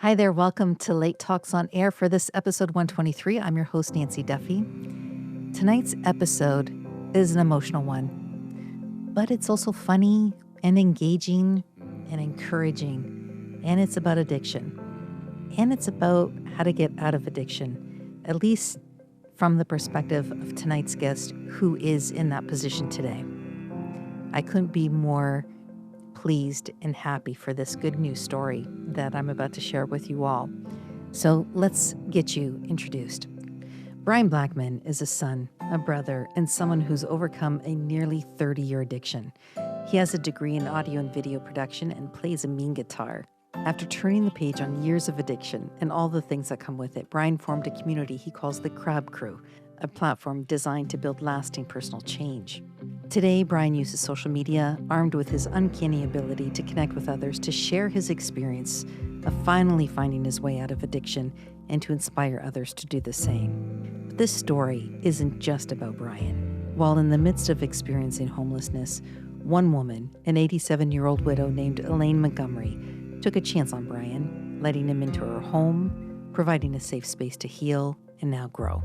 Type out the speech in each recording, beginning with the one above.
Hi there, welcome to Late Talks on Air for this episode 123. I'm your host, Nancy Duffy. Tonight's episode is an emotional one, but it's also funny and engaging and encouraging, and it's about addiction. And it's about how to get out of addiction, at least from the perspective of tonight's guest, who is in that position today. I couldn't be more pleased and happy for this good news story that I'm about to share with you all. So let's get you introduced. Bryan Blackmon is a son, a brother, and someone who's overcome a nearly 30-year addiction. He has a degree in audio and video production and plays a mean guitar. After turning the page on years of addiction and all the things that come with it, Bryan formed a community he calls the Crab Crew, a platform designed to build lasting personal change. Today, Bryan uses social media, armed with his uncanny ability to connect with others, to share his experience of finally finding his way out of addiction and to inspire others to do the same. But this story isn't just about Bryan. While in the midst of experiencing homelessness, one woman, an 87-year-old widow named Elaine Montgomery, took a chance on Bryan, letting him into her home, providing a safe space to heal and now grow.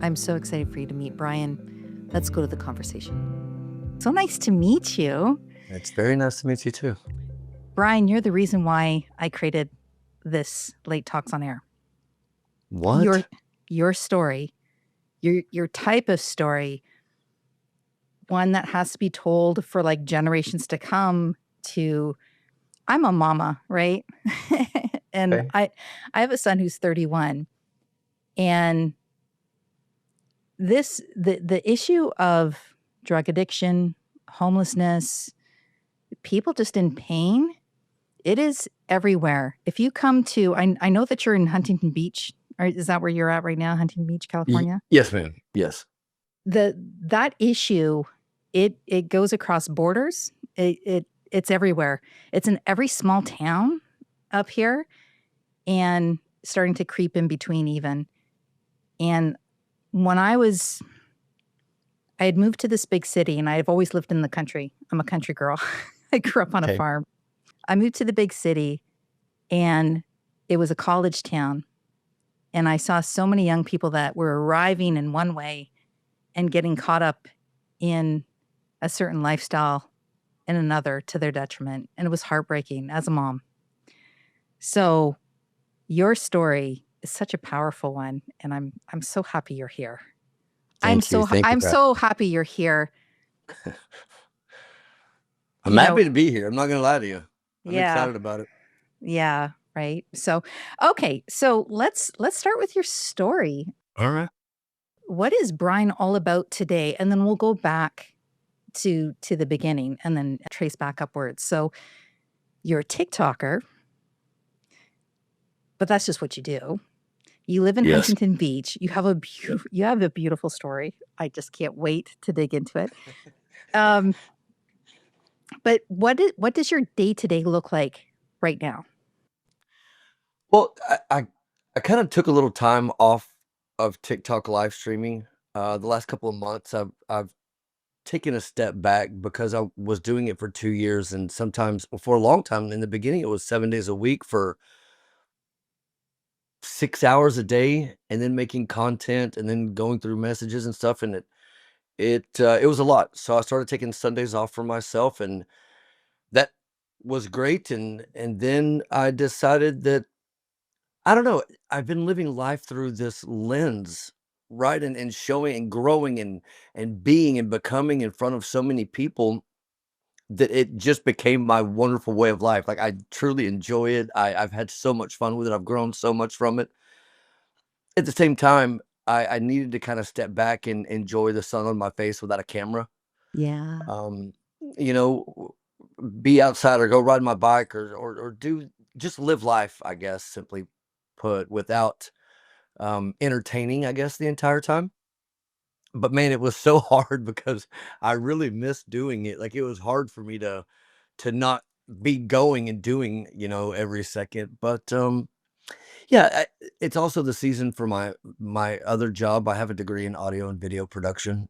I'm so excited for you to meet Bryan. Let's go to the conversation. So nice to meet you. It's very nice to meet you too. Bryan, you're the reason why I created this Late Talks on Air. What? Your story, your type of story, one that has to be told for like generations to come. I'm a mama, right? And Okay. I have a son who's 31, and the issue of drug addiction, homelessness, people just in pain, it is everywhere. If you come to, I know that you're in Huntington Beach, or is that where you're at right now, Huntington Beach, California? Yes, ma'am. Yes. That issue, it goes across borders. It's everywhere. It's in every small town up here, and starting to creep in between even. And when I had moved to this big city, and I've always lived in the country. I'm a country girl. I grew up on a farm. I moved to the big city, and it was a college town. And I saw so many young people that were arriving in one way and getting caught up in a certain lifestyle in another to their detriment. And it was heartbreaking as a mom. So your story is such a powerful one, and I'm so happy you're here. Thank you. I'm so happy you're here. I'm happy to be here. I'm not going to lie to you. I'm excited about it. Yeah, right. So, okay. So let's start with your story. All right. What is Bryan all about today? And then we'll go back to the beginning and then trace back upwards. So you're a TikToker, but that's just what you do. You live in Huntington Beach. You have a beautiful story. I just can't wait to dig into it. But what does your day-to-day look like right now? Well, I kind of took a little time off of TikTok live streaming. The last couple of months, I've taken a step back because I was doing it for 2 years, and sometimes for a long time in the beginning, it was 7 days a week for 6 hours a day, and then making content, and then going through messages and stuff, and it was a lot. So I started taking Sundays off for myself, and that was great. And then I decided that, I don't know, I've been living life through this lens, right? And showing and growing and being and becoming in front of so many people that it just became my wonderful way of life. Like, I truly enjoy it. I've had so much fun with it. I've grown so much from it. At the same time, I needed to kind of step back and enjoy the sun on my face without a camera. Yeah. You know, be outside or go ride my bike or do just live life, I guess, simply put, without entertaining, I guess, the entire time. But man, it was so hard because I really missed doing it. Like, it was hard for me to not be going and doing, every second. But yeah, it's also the season for my other job. I have a degree in audio and video production.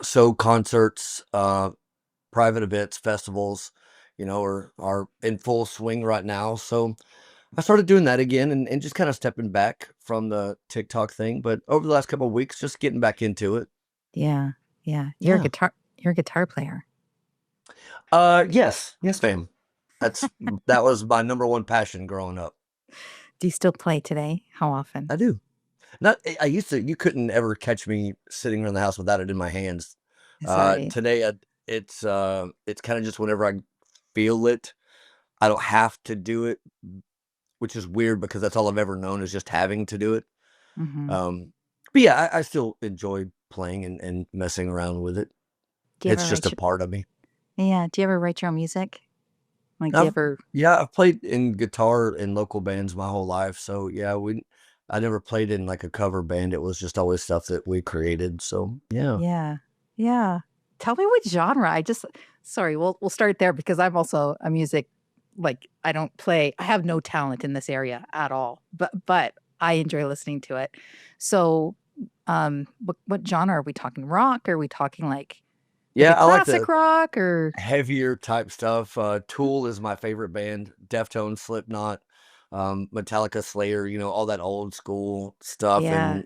So concerts, private events, festivals, are in full swing right now. So I started doing that again and just kind of stepping back from the TikTok thing. But over the last couple of weeks, just getting back into it. Yeah, yeah. Yeah. You're a guitar player. Yes. Yes, ma'am. That was my number one passion growing up. Do you still play today? How often? I do. Not I used to you couldn't ever catch me sitting around the house without it in my hands. Is that right? Today it's kind of just whenever I feel it. I don't have to do it, which is weird because that's all I've ever known is just having to do it. Mhm. Um, but yeah, I still enjoy playing and messing around with it. Do you It's ever just write a your part of me. Yeah, do you ever write your own music? Like, do you I've ever Yeah, I've played in guitar in local bands my whole life. So yeah, I never played in like a cover band. It was just always stuff that we created. So yeah. Yeah. Yeah. Tell me what genre. Sorry, we'll start there because I'm also a music like, I don't play I have no talent in this area at all, but I enjoy listening to it. So, what genre are we talking? Rock? Are we talking like Yeah, a I like classic the rock or heavier type stuff. Tool is my favorite band. Deftones, Slipknot, Metallica, Slayer, all that old school stuff. Yeah.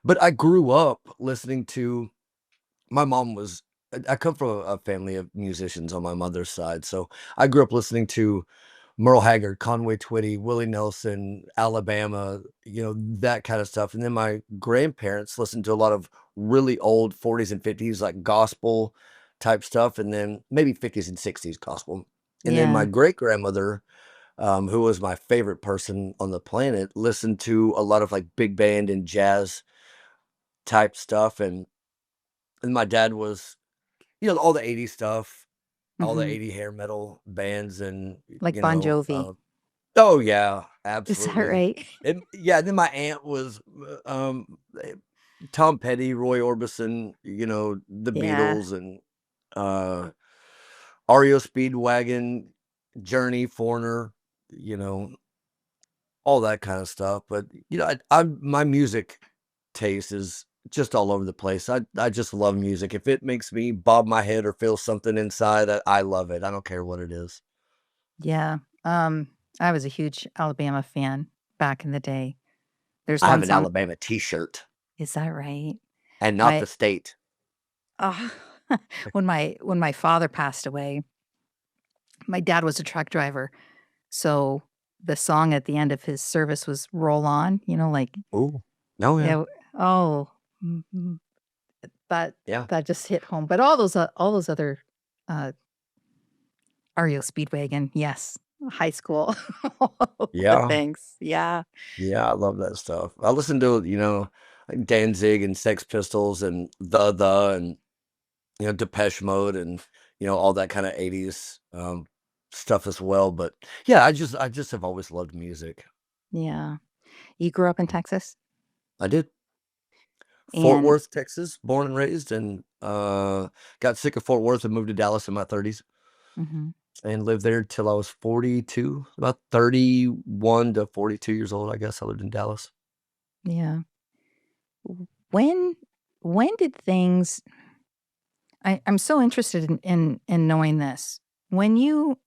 But I grew up listening to my mom was I come from a family of musicians on my mother's side. So I grew up listening to Merle Haggard, Conway Twitty, Willie Nelson, Alabama, that kind of stuff. And then my grandparents listened to a lot of really old 40s and 50s, like gospel type stuff, and then maybe 50s and 60s gospel. And then my Yeah. great grandmother, who was my favorite person on the planet, listened to a lot of like big band and jazz type stuff. And my dad was, all the 80s stuff, all the Mhm. 80 hair metal bands and, Like Bon Jovi. oh, yeah, Is that absolutely. right? And yeah, then my aunt was, Tom Petty, Roy Orbison, the Yeah. Beatles and, uh, REO Speedwagon, Journey, Foreigner, you know, all that kind of stuff. But, my music taste is just all over the place. I just love music. If it makes me bob my head or feel something inside, I love it. I don't care what it is. Yeah. I was a huge Alabama fan back in the day. There's I have one an song. Alabama T-shirt, Is that right? and not My the state. uh, when my father passed away, my dad was a truck driver. So the song at the end of his service was Roll On, like Ooh. Oh, yeah. yeah, oh, mhm, that Yeah. that just hit home. But all those other uh REO Speedwagon, yes. High school. All the Yeah. things. Yeah. Yeah, I love that stuff. I listen to, like Danzig and Sex Pistols and and, Depeche Mode and, all that kinda 80s, stuff as well, but, yeah, I just have always loved music. Yeah. You grew up in Texas? I did. Fort And Worth, Texas, born and raised, and, got sick of Fort Worth and moved to Dallas in my 30s mhm, and lived there till I was 42, about 31 to 42 years old, I guess, I lived in Dallas. yeah. W when did things I'm so interested in knowing this. When you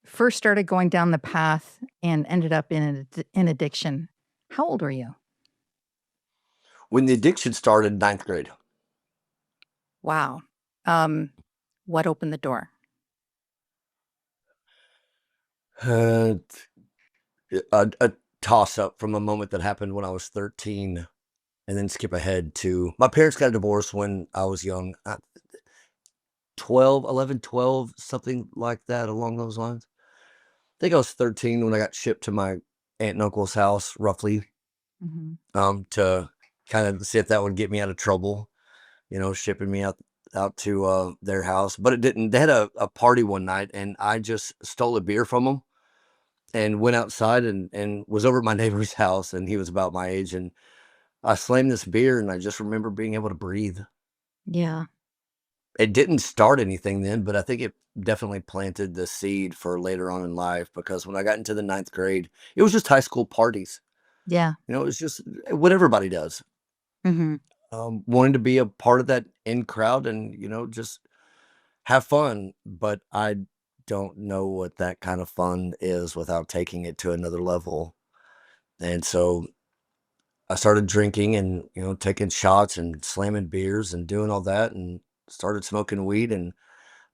first started going down the path and ended up in addiction, how old were you? When the addiction started, ninth grade. Wow. Um, what opened the door? Uh, a toss-up from a moment that happened when I was 13, and then skip ahead to my parents got a divorce when I was young, 12, 11, 12, something like that along those lines. I think I was 13 when I got shipped to my aunt and uncle's house, roughly, Mhm. to kind of see if that would get me out of trouble, shipping me out to, their house, but it didn't. They had a party one night, and I just stole a beer from them and went outside and was over at my neighbor's house, and he was about my age, and I slammed this beer, and I just remember being able to breathe. Yeah. It didn't start anything then, but I think it definitely planted the seed for later on in life because when I got into the ninth grade, it was just high school parties. Yeah. It was just what everybody does. Mhm. Wanting to be a part of that in crowd and, just have fun. But I don't know what that kind of fun is without taking it to another level. And so I started drinking and, taking shots and slamming beers and doing all that and started smoking weed. And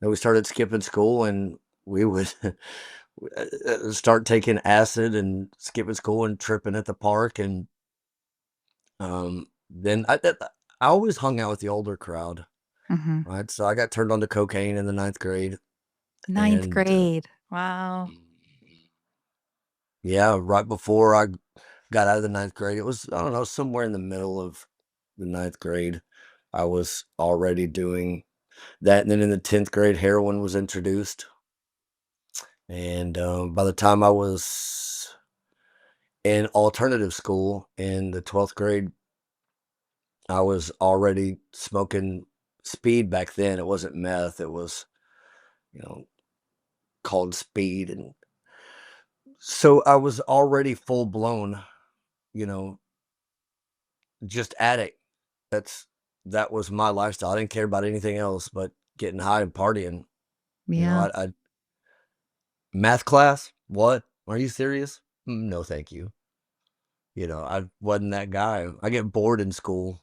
then we started skipping school and we would start taking acid and skipping school and tripping at the park. And then I always hung out with the older crowd, Mhm. right? So I got turned on to cocaine in the ninth grade. Ninth And grade. Wow. yeah, right before I got out of the ninth grade, it was, I don't know, somewhere in the middle of the ninth grade, I was already doing that. And then in the 10th grade, heroin was introduced. And by the time I was in alternative school in the 12th grade, I was already smoking speed back then. It wasn't meth, it was, you know, called speed. And so I was already full blown, you know, just addict. That's that was my lifestyle. I didn't care about anything else but getting high and partying. Yeah. I math class? What? Are you serious? No, thank you. I wasn't that guy. I get bored in school,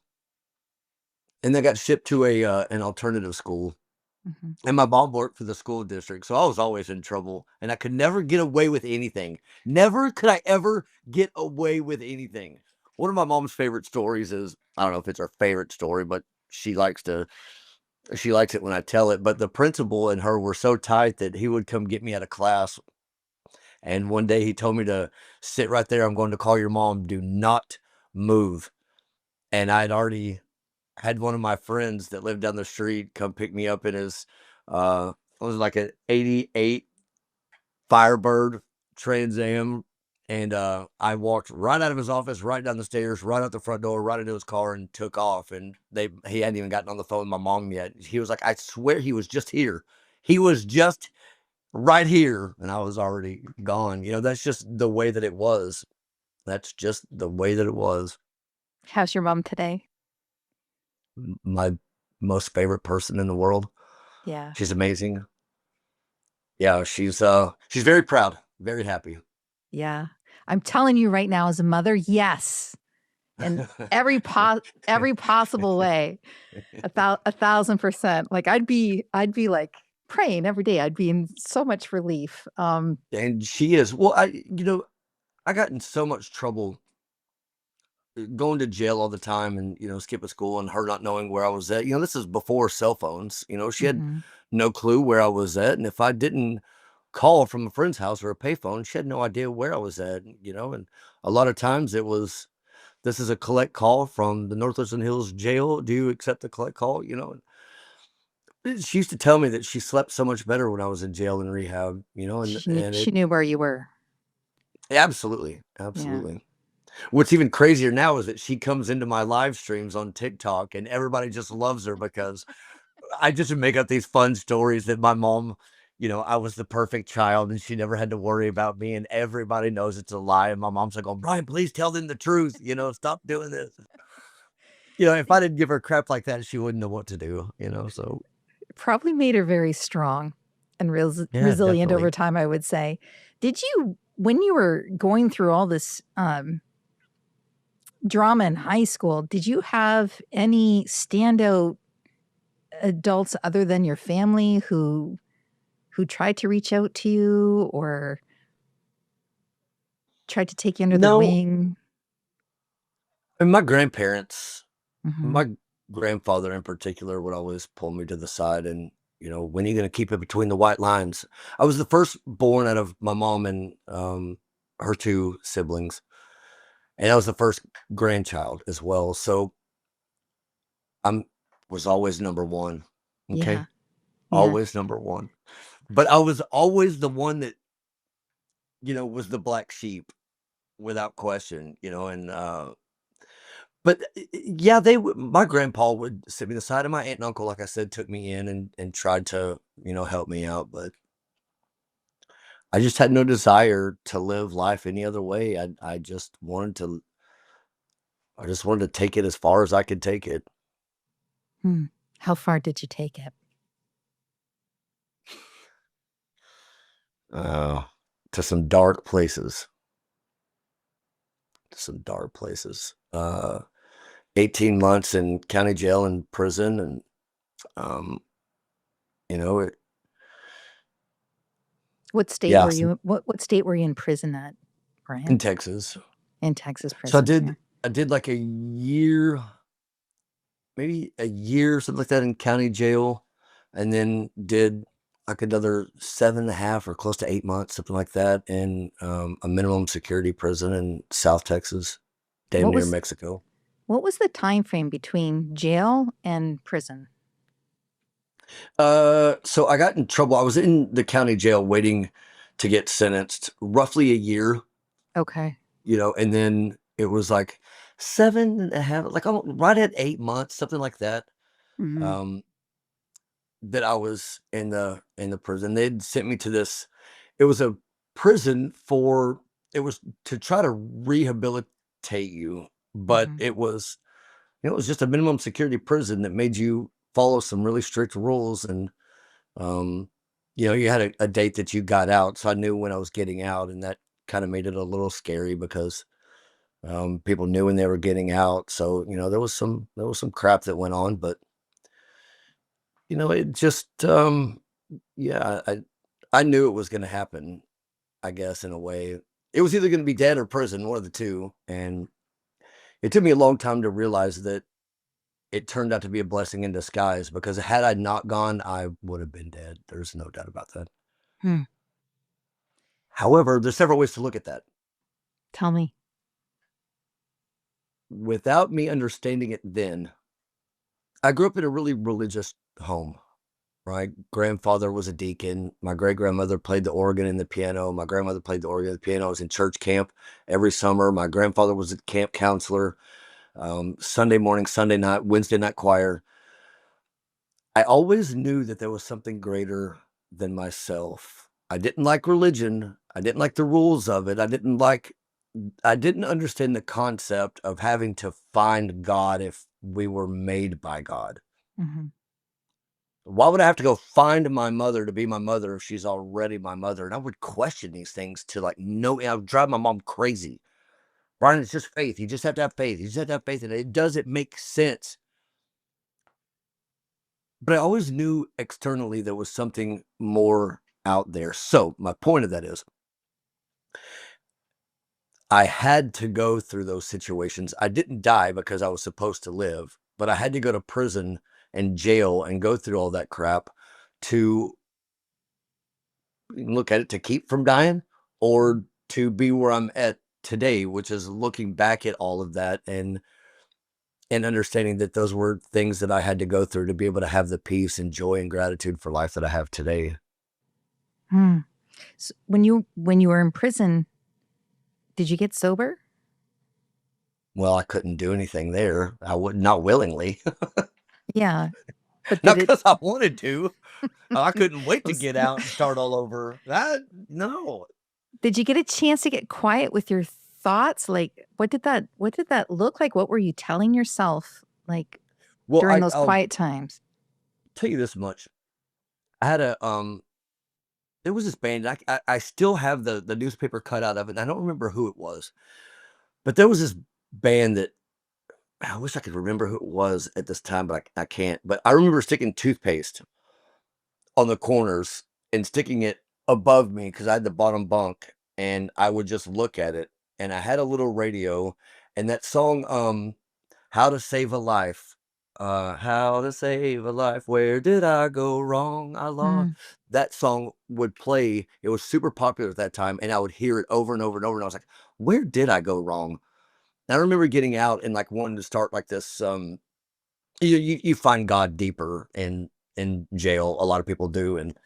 and they got shipped to a an alternative school. Mhm. And my mom worked for the school district, so I was always in trouble, and I could never get away with anything. Never could I ever get away with anything. One of my mom's favorite stories is, I don't know if it's her favorite story, but she likes to she likes it when I tell it. But the principal and her were so tight that he would come get me out of class. And one day he told me to sit right there. I'm going to call your mom. Do not move. And I'd already had one of my friends that lived down the street come pick me up in his, it was like an 88 Firebird Trans Am. And I walked right out of his office, right down the stairs, right out the front door, right into his car, and took off. And he hadn't even gotten on the phone with my mom yet. He was like, I swear he was just here. He was just right here, and I was already gone. That's just the way that it was. That's just the way that it was. How's your mom today? My most favorite person in the world. Yeah. She's amazing. Yeah, she's very proud, very happy. Yeah. I'm telling you right now as a mother, yes. In every possible way. 1,000%. Like I'd be like praying every day. I'd be in so much relief. And she is. Well, I got in so much trouble going to jail all the time and, skipping school and her not knowing where I was at. This is before cell phones. She had Mhm. no clue where I was at. And if I didn't call from a friend's house or a payphone, she had no idea where I was at. And a lot of times it was, this is a collect call from the Northwestern Hills jail. Do you accept the collect call? She used to tell me that she slept so much better when I was in jail and rehab, and She it knew where you were. absolutely, Yeah. absolutely. What's even crazier now is that she comes into my live streams on TikTok and everybody just loves her because I just make up these fun stories that my mom, I was the perfect child and she never had to worry about me. And everybody knows it's a lie. And my mom's like, oh, Brian, please tell them the truth. Stop doing this. If I didn't give her crap like that, she wouldn't know what to do. So It probably made her very strong and yeah, resilient over definitely. time, I would say. Did you, when you were going through all this drama in high school, did you have any standout adults other than your family who tried to reach out to you or tried to take you under their No, wing? and my grandparents, Mhm. my grandfather in particular, would always pull me to the side and, when are you going to keep it between the white lines? I was the first born out of my mom and her two siblings. And I was the first grandchild as well. So I'm was always number one. Yeah. Okay. Yeah. Always number one. But I was always the one that, was the black sheep without question, and but yeah, my grandpa would sit me aside, and my aunt and uncle, like I said, took me in and tried to, help me out. But I just had no desire to live life any other way. I just wanted to take it as far as I could take it. Hmm. How far did you take it? uh, to some dark places. To some dark places. 18 months in county jail and prison, and um, you know, What state yeah, were you? What state were you in prison at, in Bryan? Texas. In Texas So prison. Yeah. I did like a year, maybe a year, something like that in county jail, and then did like another 7.5 or close to 8 months, something like that, in a minimum security prison in South Texas, damn What near was Mexico. what was the time frame between jail and prison? So I got in trouble. I was in the county jail waiting to get sentenced, roughly a year, Okay. and then it was like 7.5, like right at 8 months, something like that. Hmm. Um, that I was in the prison. They'd sent me to this. It was a prison for. It was to try to rehabilitate you, but Hmm. it was just a minimum security prison that made you follow some really strict rules, and um, you had a date that you got out, so I knew when I was getting out, and that kind of made it a little scary because people knew when they were getting out. So there was some crap that went on, but it just yeah, I knew it was going to happen. I guess in a way, it was either going to be dead or prison, one of the two, and it took me a long time to realize that it turned out to be a blessing in disguise, because had I not gone, I would have been dead. There's no doubt about that. Hmm. However, there's several ways to look at that. Tell me. Without me understanding it then, I grew up in a really religious home. My grandfather was a deacon. My great grandmother played the organ and the piano. My grandmother played the organ and the piano. I was in church camp every summer. My grandfather was a camp counselor. Sunday morning, Sunday night, Wednesday night choir. I always knew that there was something greater than myself. I didn't like religion. I didn't like the rules of it. I didn't understand the concept of having to find God if we were made by God. Hmm. Why would I have to go find my mother to be my mother if she's already my mother? And I would question these things to like no, I would drive my mom crazy. Brian, it's just faith. You just have to have faith. You just have to have faith, and it doesn't make sense. But I always knew externally there was something more out there. So my point of that is, I had to go through those situations. I didn't die because I was supposed to live, but I had to go to prison and jail and go through all that crap to look at it, to keep from dying, or to be where I'm at today, which is looking back at all of that and understanding that those were things that I had to go through to be able to have the peace and joy and gratitude for life that I have today. Hmm. So when you were in prison, did you get sober? Well, I couldn't do anything there. I would not willingly, Yeah, but did not it because I wanted to. I couldn't wait to was get out and start all over. That no. did you get a chance to get quiet with your thoughts? Like, what did that look like? What were you telling yourself, like, Well, during those I'll quiet times? tell you this much. I had a there was this band. I still have the newspaper cutout of it. And I don't remember who it was, but there was this band that I wish I could remember who it was at this time, but I can't. But I remember sticking toothpaste on the corners and sticking it above me because I had the bottom bunk, and I would just look at it. And I had a little radio, and that song, "How to Save a Life," "How to Save a Life," "Where Did I Go Wrong? I Lost." Mm, That song would play. It was super popular at that time, and I would hear it over and over and over. And I was like, "Where did I go wrong?" And I remember getting out and like wanting to start like this. You find God deeper in jail. A lot of people do, and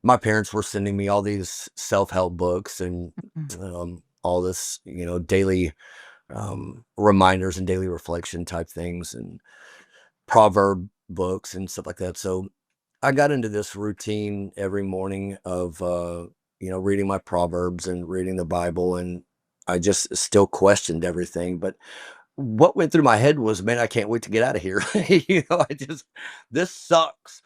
my parents were sending me all these self-help books and mm, all this, daily reminders and daily reflection type things and proverb books and stuff like that. So I got into this routine every morning of reading my proverbs and reading the Bible, and I just still questioned everything. But what went through my head was, man, I can't wait to get out of here. I just, this sucks.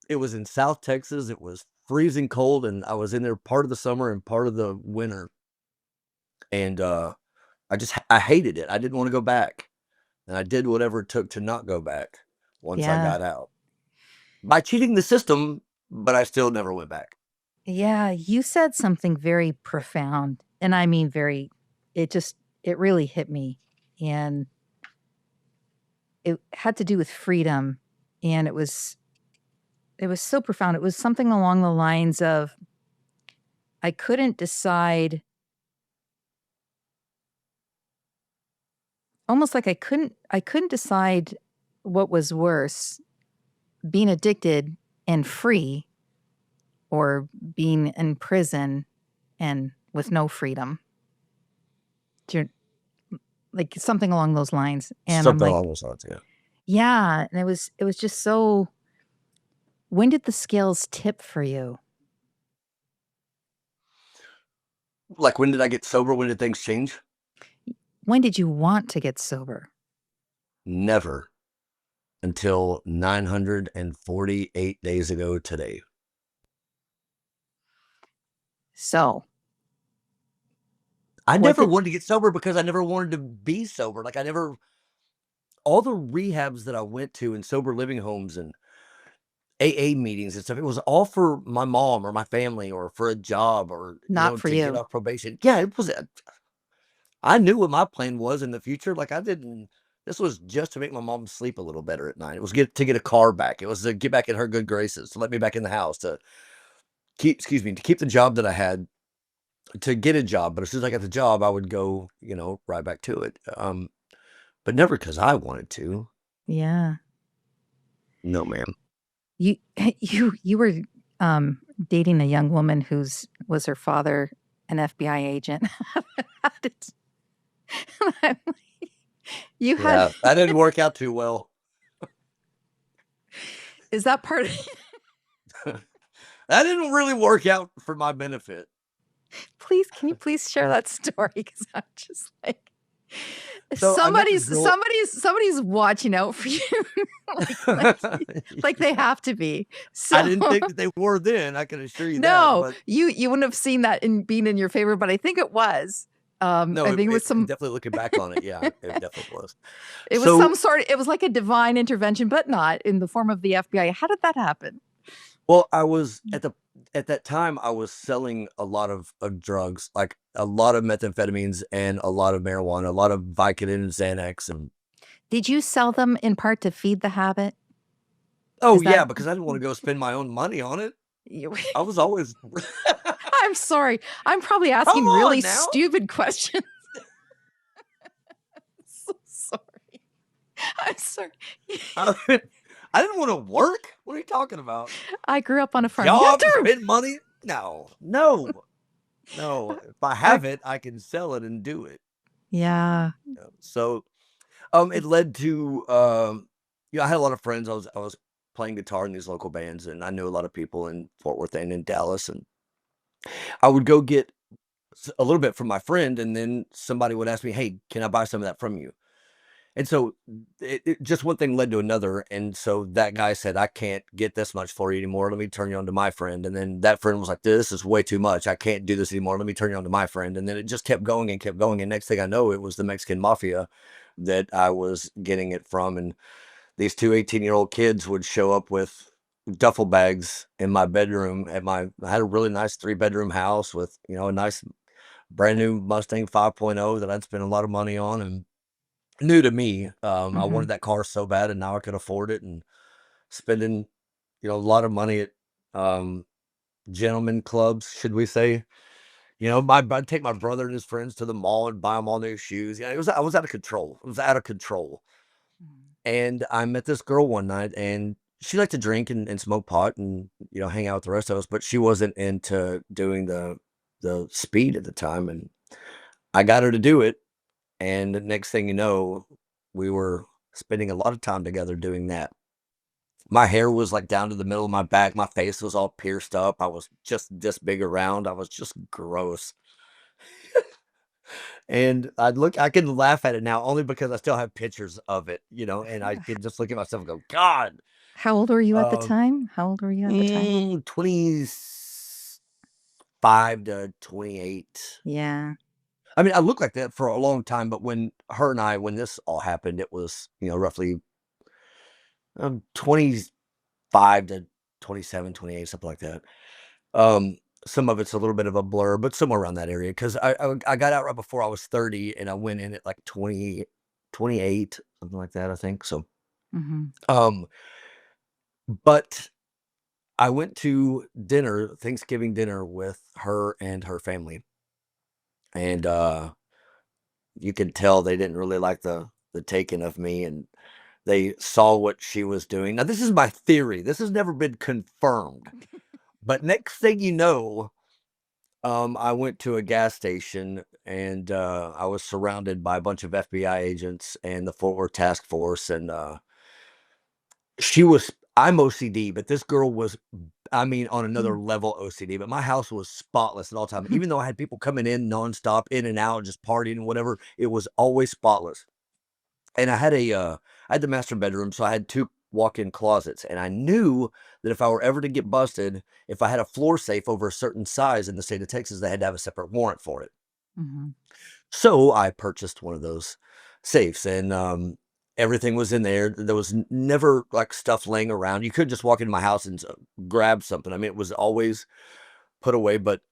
It was in South Texas. It was freezing cold, and I was in there part of the summer and part of the winter, and I hated it. I didn't want to go back, and I did whatever it took to not go back once I Yeah. got out by cheating the system, but I still never went back. Yeah, you said something very profound, and I mean very it really hit me, and it had to do with freedom, and it was so profound. It was something along the lines of I couldn't decide, almost like I couldn't decide what was worse, being addicted and free or being in prison and with no freedom. Do you like something along those lines? And I'm Something like, along those lines, yeah. yeah, and it was just so when did the scales tip for you? Like, when did I get sober? When did things change? When did you want to get sober? Never until 948 days ago today. So, I what never did wanted to get sober because I never wanted to be sober. Like, I never, all the rehabs that I went to in sober living homes and AA meetings and stuff, it was all for my mom or my family or for a job or, not for to get you? off probation. Yeah, it was, I knew what my plan was in the future. Like, I didn't, this was just to make my mom sleep a little better at night. It was to get a car back. It was to get back in her good graces, to let me back in the house, to keep, excuse me, to keep the job that I had, to get a job. But as soon as I got the job, I would go, right back to it. But never because I wanted to. Yeah. No, ma'am. You you were dating a young woman whose was her father an FBI agent. How did- I'm like, you had Yeah, that didn't work out too well. is that part of That didn't really work out for my benefit. please can you please share that story? Because I'm just like So I met this girl. somebody's watching out for you like like they have to be. I So didn't think that they were then. I can assure you that. no, But you wouldn't have seen that in being in your favor, but I think it was. no, I think it was definitely looking back on it, yeah, it definitely was. it was some So, sort it was like a divine intervention, but not in the form of the FBI. How did that happen? well, I was at that time I was selling a lot of drugs, like a lot of methamphetamines and a lot of marijuana, a lot of Vicodin and Xanax, and Did you sell them in part to feed the habit? oh Is that yeah, because I didn't want to go spend my own money on it. you I was always I'm sorry. I'm probably come asking on really now. stupid questions. So sorry. I'm sorry. I, I didn't want to work. What are you talking about? I grew up on a farm. You have Job, to spend money? No, no, no. If I I have it, I can sell it and do it. yeah. So, it led to, I had a lot of friends. I was playing guitar in these local bands, and I knew a lot of people in Fort Worth and in Dallas, and I would go get a little bit from my friend, and then somebody would ask me, "Hey, can I buy some of that from you?" And so just one thing led to another. And so that guy said, I can't get this much for you anymore. Let me turn you on to my friend. And then that friend was like, this is way too much. I can't do this anymore. Let me turn you on to my friend. And then it just kept going and kept going. And next thing I know, it was the Mexican mafia that I was getting it from. And these two 18-year-old kids would show up with duffel bags in my bedroom I had a really nice 3-bedroom house with, a nice brand new Mustang 5.0 that I'd spent a lot of money on. And new to me. I Mhm. wanted that car so bad, and now I could afford it, and spending, a lot of money at um, gentlemen clubs, should we say? I'd take my brother and his friends to the mall and buy them all new shoes. Yeah, I was out of control. It was out of control. Mhm. And I met this girl one night, and she liked to drink and smoke pot and hang out with the rest of us, but she wasn't into doing the speed at the time. And I got her to do it. And the next thing you know, we were spending a lot of time together doing that. My hair was like down to the middle of my back. My face was all pierced up. I was just this big around. I was just gross. And I can laugh at it now only because I still have pictures of it, and I can just look at myself and go, God. How old were you at the Um, time? How old were you at the time? 25 to 28. Yeah. I mean, I looked like that for a long time, but when this all happened, it was, roughly 25 to 27, 28, something like that. Um, some of it's a little bit of a blur, but somewhere around that area. Cause I got out right before I was 30 and I went in at like 20, 28, something like that, I think. So, Mhm. um, but I went to dinner, Thanksgiving dinner with her and her family. And, you could tell they didn't really like the taking of me, and they saw what she was doing. Now, this is my theory. This has never been confirmed, but next thing you know, I went to a gas station and I was surrounded by a bunch of FBI agents and the Fort Worth task force. And I'm OCD, but this girl was, I mean, on another Mm. level OCD. But my house was spotless at all time. Even though I had people coming in nonstop, in and out, just partying and whatever, it was always spotless. And I had the master bedroom, so I had 2 walk-in closets, and I knew that if I were ever to get busted, if I had a floor safe over a certain size in the state of Texas, they had to have a separate warrant for it. Mhm. So I purchased one of those safes, and everything was in there. There was never like stuff laying around. You could just walk into my house and grab something. I mean, it was always put away, but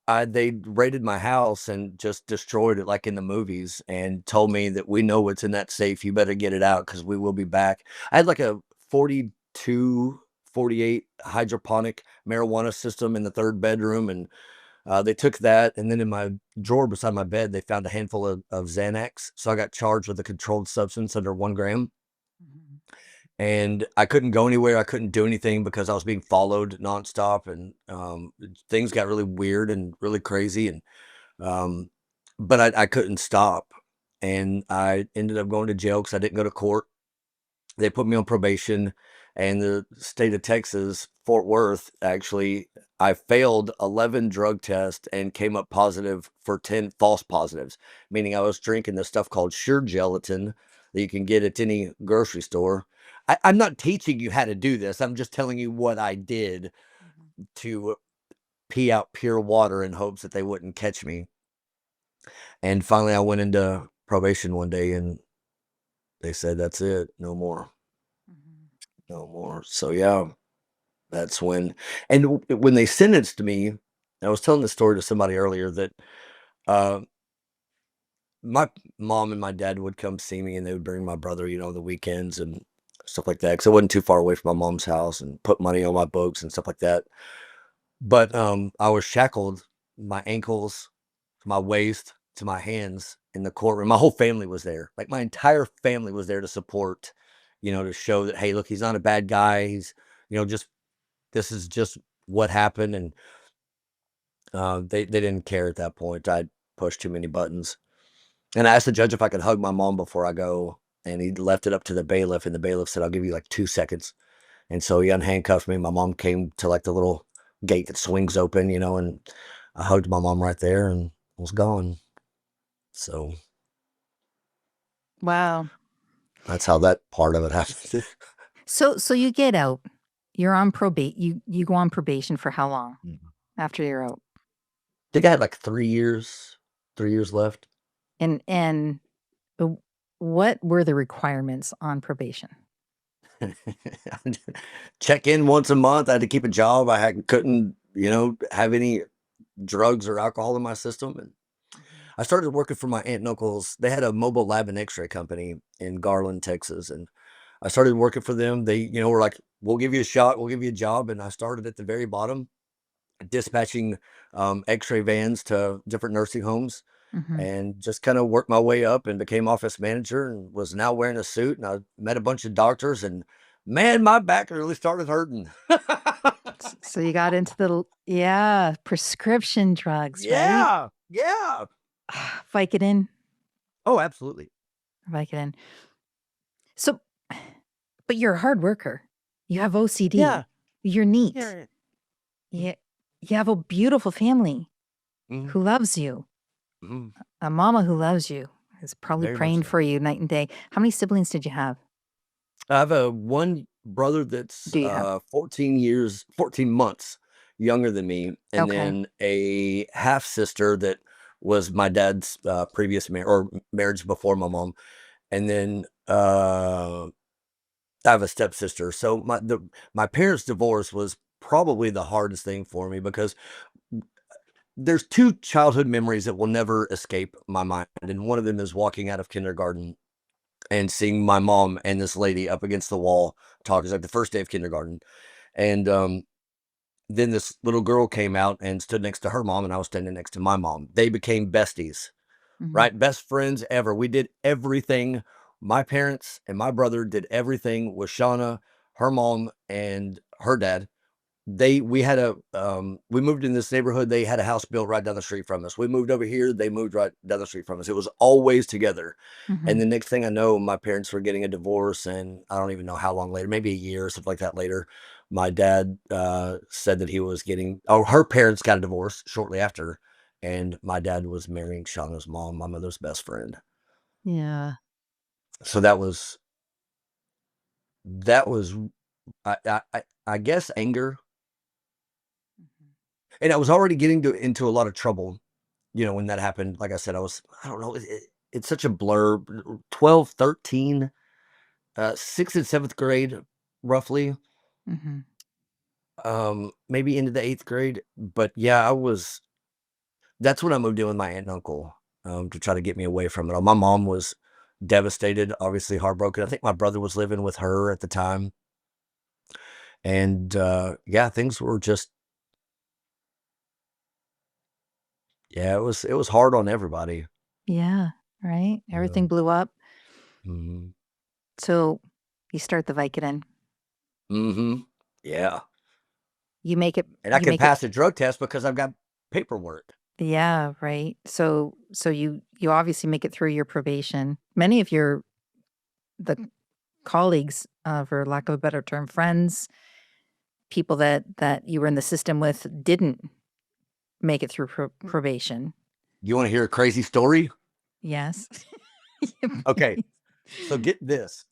they raided my house and just destroyed it like in the movies and told me that we know what's in that safe. You better get it out because we will be back. I had like a 42, 48 hydroponic marijuana system in the third bedroom. And they took that. And then in my drawer beside my bed, they found a handful of Xanax. So I got charged with a controlled substance under 1 gram. Mhm. And I couldn't go anywhere. I couldn't do anything because I was being followed nonstop. And things got really weird and really crazy. And um, but I couldn't stop, and I ended up going to jail because I didn't go to court. They put me on probation, and the state of Texas, Fort Worth, actually, I failed 11 drug tests and came up positive for 10 false positives, meaning I was drinking this stuff called Sure Gelatin that you can get at any grocery store. I'm not teaching you how to do this. I'm just telling you what I did Mhm. to pee out pure water in hopes that they wouldn't catch me. And finally, I went into probation one day and they said, "That's it. No more. Mhm. No more." So, yeah, that's when they sentenced me, I was telling this story to somebody earlier that, uh, my mom and my dad would come see me, and they would bring my brother, the weekends and stuff like that, because it wasn't too far away from my mom's house, and put money on my books and stuff like that. But, I was shackled, my ankles, to my waist, to my hands in the courtroom. My whole family was there. Like, my entire family was there to support, to show that, "Hey, look, he's not a bad guy. He's, just this is just what happened," and, they didn't care at that point. I'd pushed too many buttons. And I asked the judge if I could hug my mom before I go, and he left it up to the bailiff, and the bailiff said, "I'll give you, like, 2 seconds." And so he unhandcuffed me. My mom came to like the little gate that swings open, and I hugged my mom right there and was gone. So Wow. that's how that part of it happened. So you get out. You're on probate you go on probation for how long Mhm. after you're out? Think I had like 3 years left. And w what were the requirements on probation? Check in once a month. I had to keep a job. Couldn't, have any drugs or alcohol in my system. And Mhm. I started working for my aunt and uncles. They had a mobile lab and X-ray company in Garland, Texas, and I started working for them. They, were like, "We'll give you a shot. We'll give you a job." And I started at the very bottom, dispatching X-ray vans to different nursing homes, Mhm. and just kind of worked my way up and became office manager and was now wearing a suit. And I met a bunch of doctors, and man, my back really started hurting. So you got into yeah, prescription drugs, right? Yeah, yeah. Vicodin, Oh, absolutely. Vicodin. So but you're a hard worker. You have OCD. Yeah, You're neat. yeah. You you have a beautiful family Mhm, who loves you. mhm, A mama who loves you is probably very much praying so. for you night and day. How many siblings did you have? I have a one. brother that's Do you have? 14 months younger than me, and Okay. then a half sister that was my dad's previous marriage before my mom, and then I have a stepsister. So my parents' divorce was probably the hardest thing for me because there's two childhood memories that will never escape my mind, and one of them is walking out of kindergarten and seeing my mom and this lady up against the wall talking. It's like the first day of kindergarten, and then this little girl came out and stood next to her mom, and I was standing next to my mom. They became besties, Mhm. right? Best friends ever. We did everything. My parents and my brother did everything with Shauna, her mom, and her dad. We moved in this neighborhood. They had a house built right down the street from us. We moved over here. They moved right down the street from us. It was always together. And Mhm. the next thing I know, my parents were getting a divorce, and I don't even know how long later, maybe a year or something like that later, my dad said that he was getting, oh, her parents got a divorce shortly after, and my dad was marrying Shauna's mom, my mother's best friend. Yeah. So that was I guess anger, Mhm. and I was already getting into a lot of trouble. When that happened, like I said, I don't know, it's such a blur. 12, 13, 6th and 7th grade, roughly, Mhm. maybe into the 8th grade. But yeah, that's when I moved in with my aunt and uncle, to try to get me away from it all. My mom was devastated, obviously heartbroken. I think my brother was living with her at the time. And yeah, things were just, yeah, it was hard on everybody. Yeah, right? Yeah. Everything blew up. Hmm. So you start the Vicodin. Hmm. Yeah. You make it And I you can make it pass a drug test because I've got paperwork. yeah, right. So you obviously make it through your probation. Many of your the colleagues, for lack of a better term, friends, people that you were in the system with didn't make it through probation. You want to hear a crazy story? Yes. Yeah, Okay, please. so get this.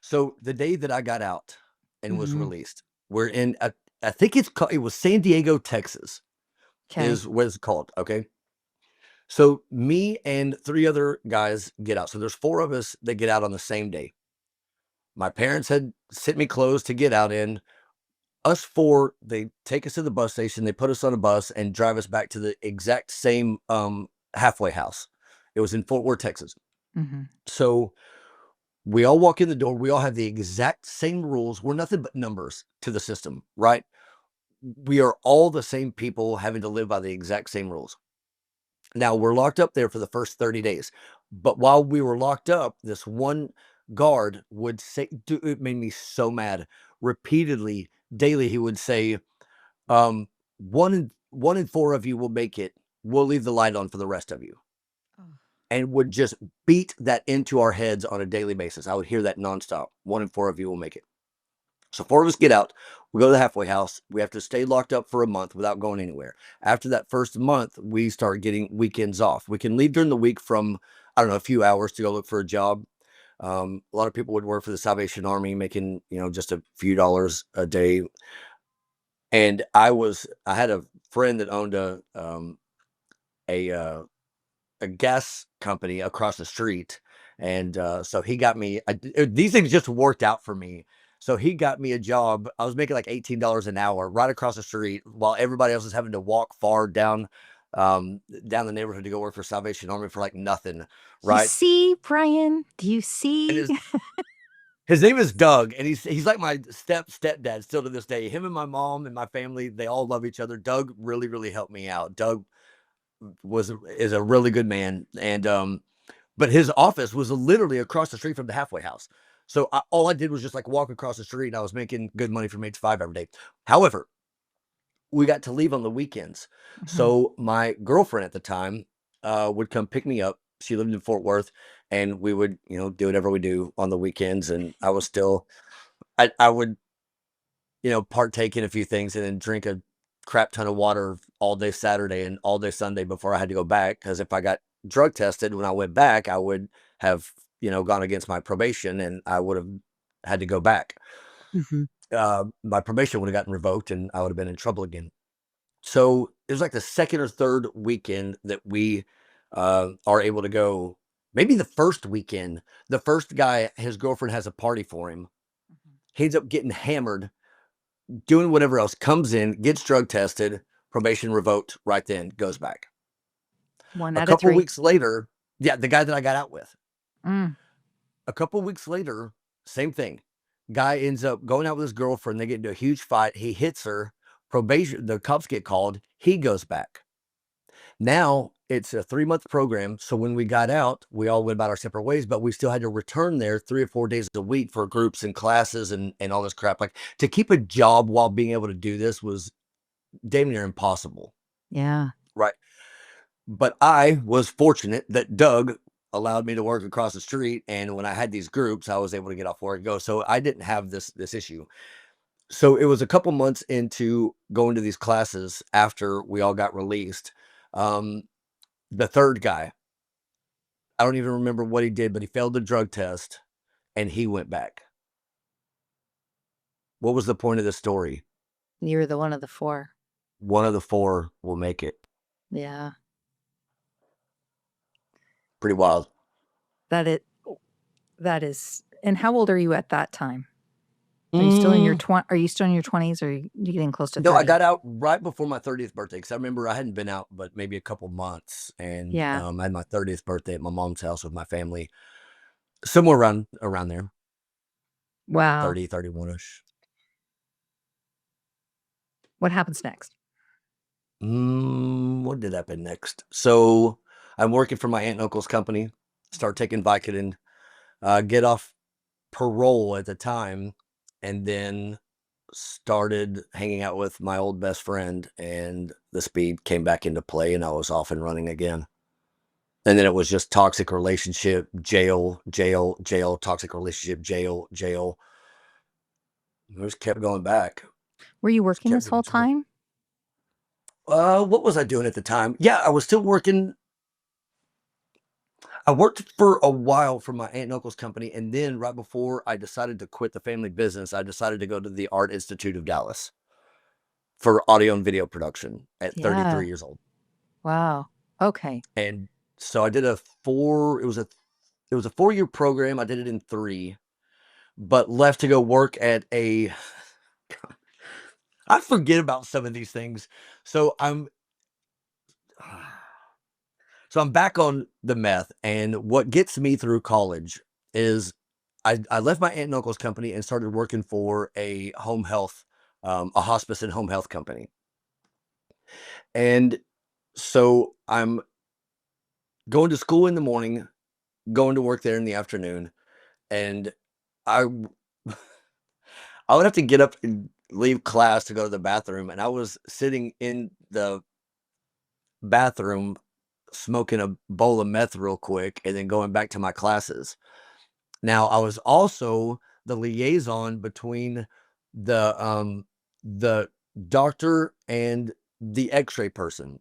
So the day that I got out and was Mhm. released, we're in, I think it was San Diego, Texas, 'Kay. is what it's called. Okay. So me and three other guys get out. So there's four of us that get out on the same day. My parents had sent me clothes to get out in. Us four, they take us to the bus station, they put us on a bus and drive us back to the exact same halfway house. It was in Fort Worth, Texas. Mhm. So we all walk in the door, we all have the exact same rules. We're nothing but numbers to the system, right? We are all the same people having to live by the exact same rules. Now we're locked up there for the first 30 days. But while we were locked up, this one guard would say, dude, it made me so mad. Repeatedly, daily, he would say, one in four of you will make it. We'll leave the light on for the rest of you. Oh. And would just beat that into our heads on a daily basis. I would hear that nonstop. One in four of you will make it. So four of us get out. We go to the halfway house. We have to stay locked up for a month without going anywhere. After that first month, we start getting weekends off. We can leave during the week from, I don't know, a few hours to go look for a job. A lot of people would work for the Salvation Army, making just a few dollars a day. And I had a friend that owned a uh, a gas company across the street, and so he got me. These things just worked out for me. So he got me a job. I was making like $18 an hour right across the street, while everybody else was having to walk far down the neighborhood to go work for Salvation Army for like nothing, You right? see, Brian? Do you And see? his name is Doug, and he's like my stepdad still to this day. Him and my mom and my family, they all love each other. Doug really really helped me out. Doug was is a really good man, and but his office was literally across the street from the halfway house. So all I did was just like walk across the street, and I was making good money from 8 to 5 every day. However, we got to leave on the weekends. Mhm. So my girlfriend at the time would come pick me up. She lived in Fort Worth, and we would, do whatever we do on the weekends. And I was still, I would, partake in a few things and then drink a crap ton of water all day Saturday and all day Sunday before I had to go back. Because if I got drug tested when I went back, I would have, gone against my probation, and I would have had to go back. Hmm. My probation would have gotten revoked and I would have been in trouble again. So it was like the second or third weekend that we are able to go. Maybe the first weekend, the first guy, his girlfriend has a party for him. He ends up getting hammered, doing whatever else, comes in, gets drug tested, probation revoked right then, goes back. One A out of couple three. weeks later, yeah, the guy that I got out with. Mm. A couple weeks later, same thing. Guy ends up going out with his girlfriend. They get into a huge fight. He hits her. Probation, the cops get called. He goes back. Now it's a 3-month program. So when we got out, we all went about our separate ways, but we still had to return there 3 or 4 days a week for groups and classes and all this crap. Like, to keep a job while being able to do this was damn near impossible. Yeah. Right. But I was fortunate that Doug allowed me to work across the street. And when I had these groups, I was able to get off work and go. So I didn't have this issue. So it was a couple months into going to these classes after we all got released. Um, the third guy, I don't even remember what he did, but he failed the drug test and he went back. What was the point of the story? You were the one of the four. One of the four will make it. Yeah. Pretty wild. That is. And how old are you at that time? Are you still in your 20s, or are you getting close to 30? No, I got out right before my 30th birthday because I remember I hadn't been out but maybe a couple months, and Yeah. I had my 30th birthday at my mom's house with my family, somewhere around there, Wow. 30, 31ish. What happens next? What did happen next? So I'm working for my aunt and uncle's company, start taking Vicodin, get off parole at the time, and then started hanging out with my old best friend, and the speed came back into play and I was off and running again. And then it was just toxic relationship, jail, jail, jail, toxic relationship, jail, jail. I just kept going back. Were you Just working kept this getting whole in trouble. time? What was I doing at the time? Yeah, I was still working. I worked for a while for my aunt and uncle's company, and then right before I decided to quit the family business, I decided to go to the Art Institute of Dallas for audio and video production at Yeah. 33 years old. Wow. Okay. And so I did it was a 4-year program. I did it in 3, but left to go work at I forget about some of these things. So I'm back on the meth, and what gets me through college is I left my aunt and uncle's company and started working for a home health, a hospice and home health company. And so I'm going to school in the morning, going to work there in the afternoon, and I I would have to get up and leave class to go to the bathroom, and I was sitting in the bathroom smoking a bowl of meth real quick and then going back to my classes. Now, I was also the liaison between the doctor and the X-ray person,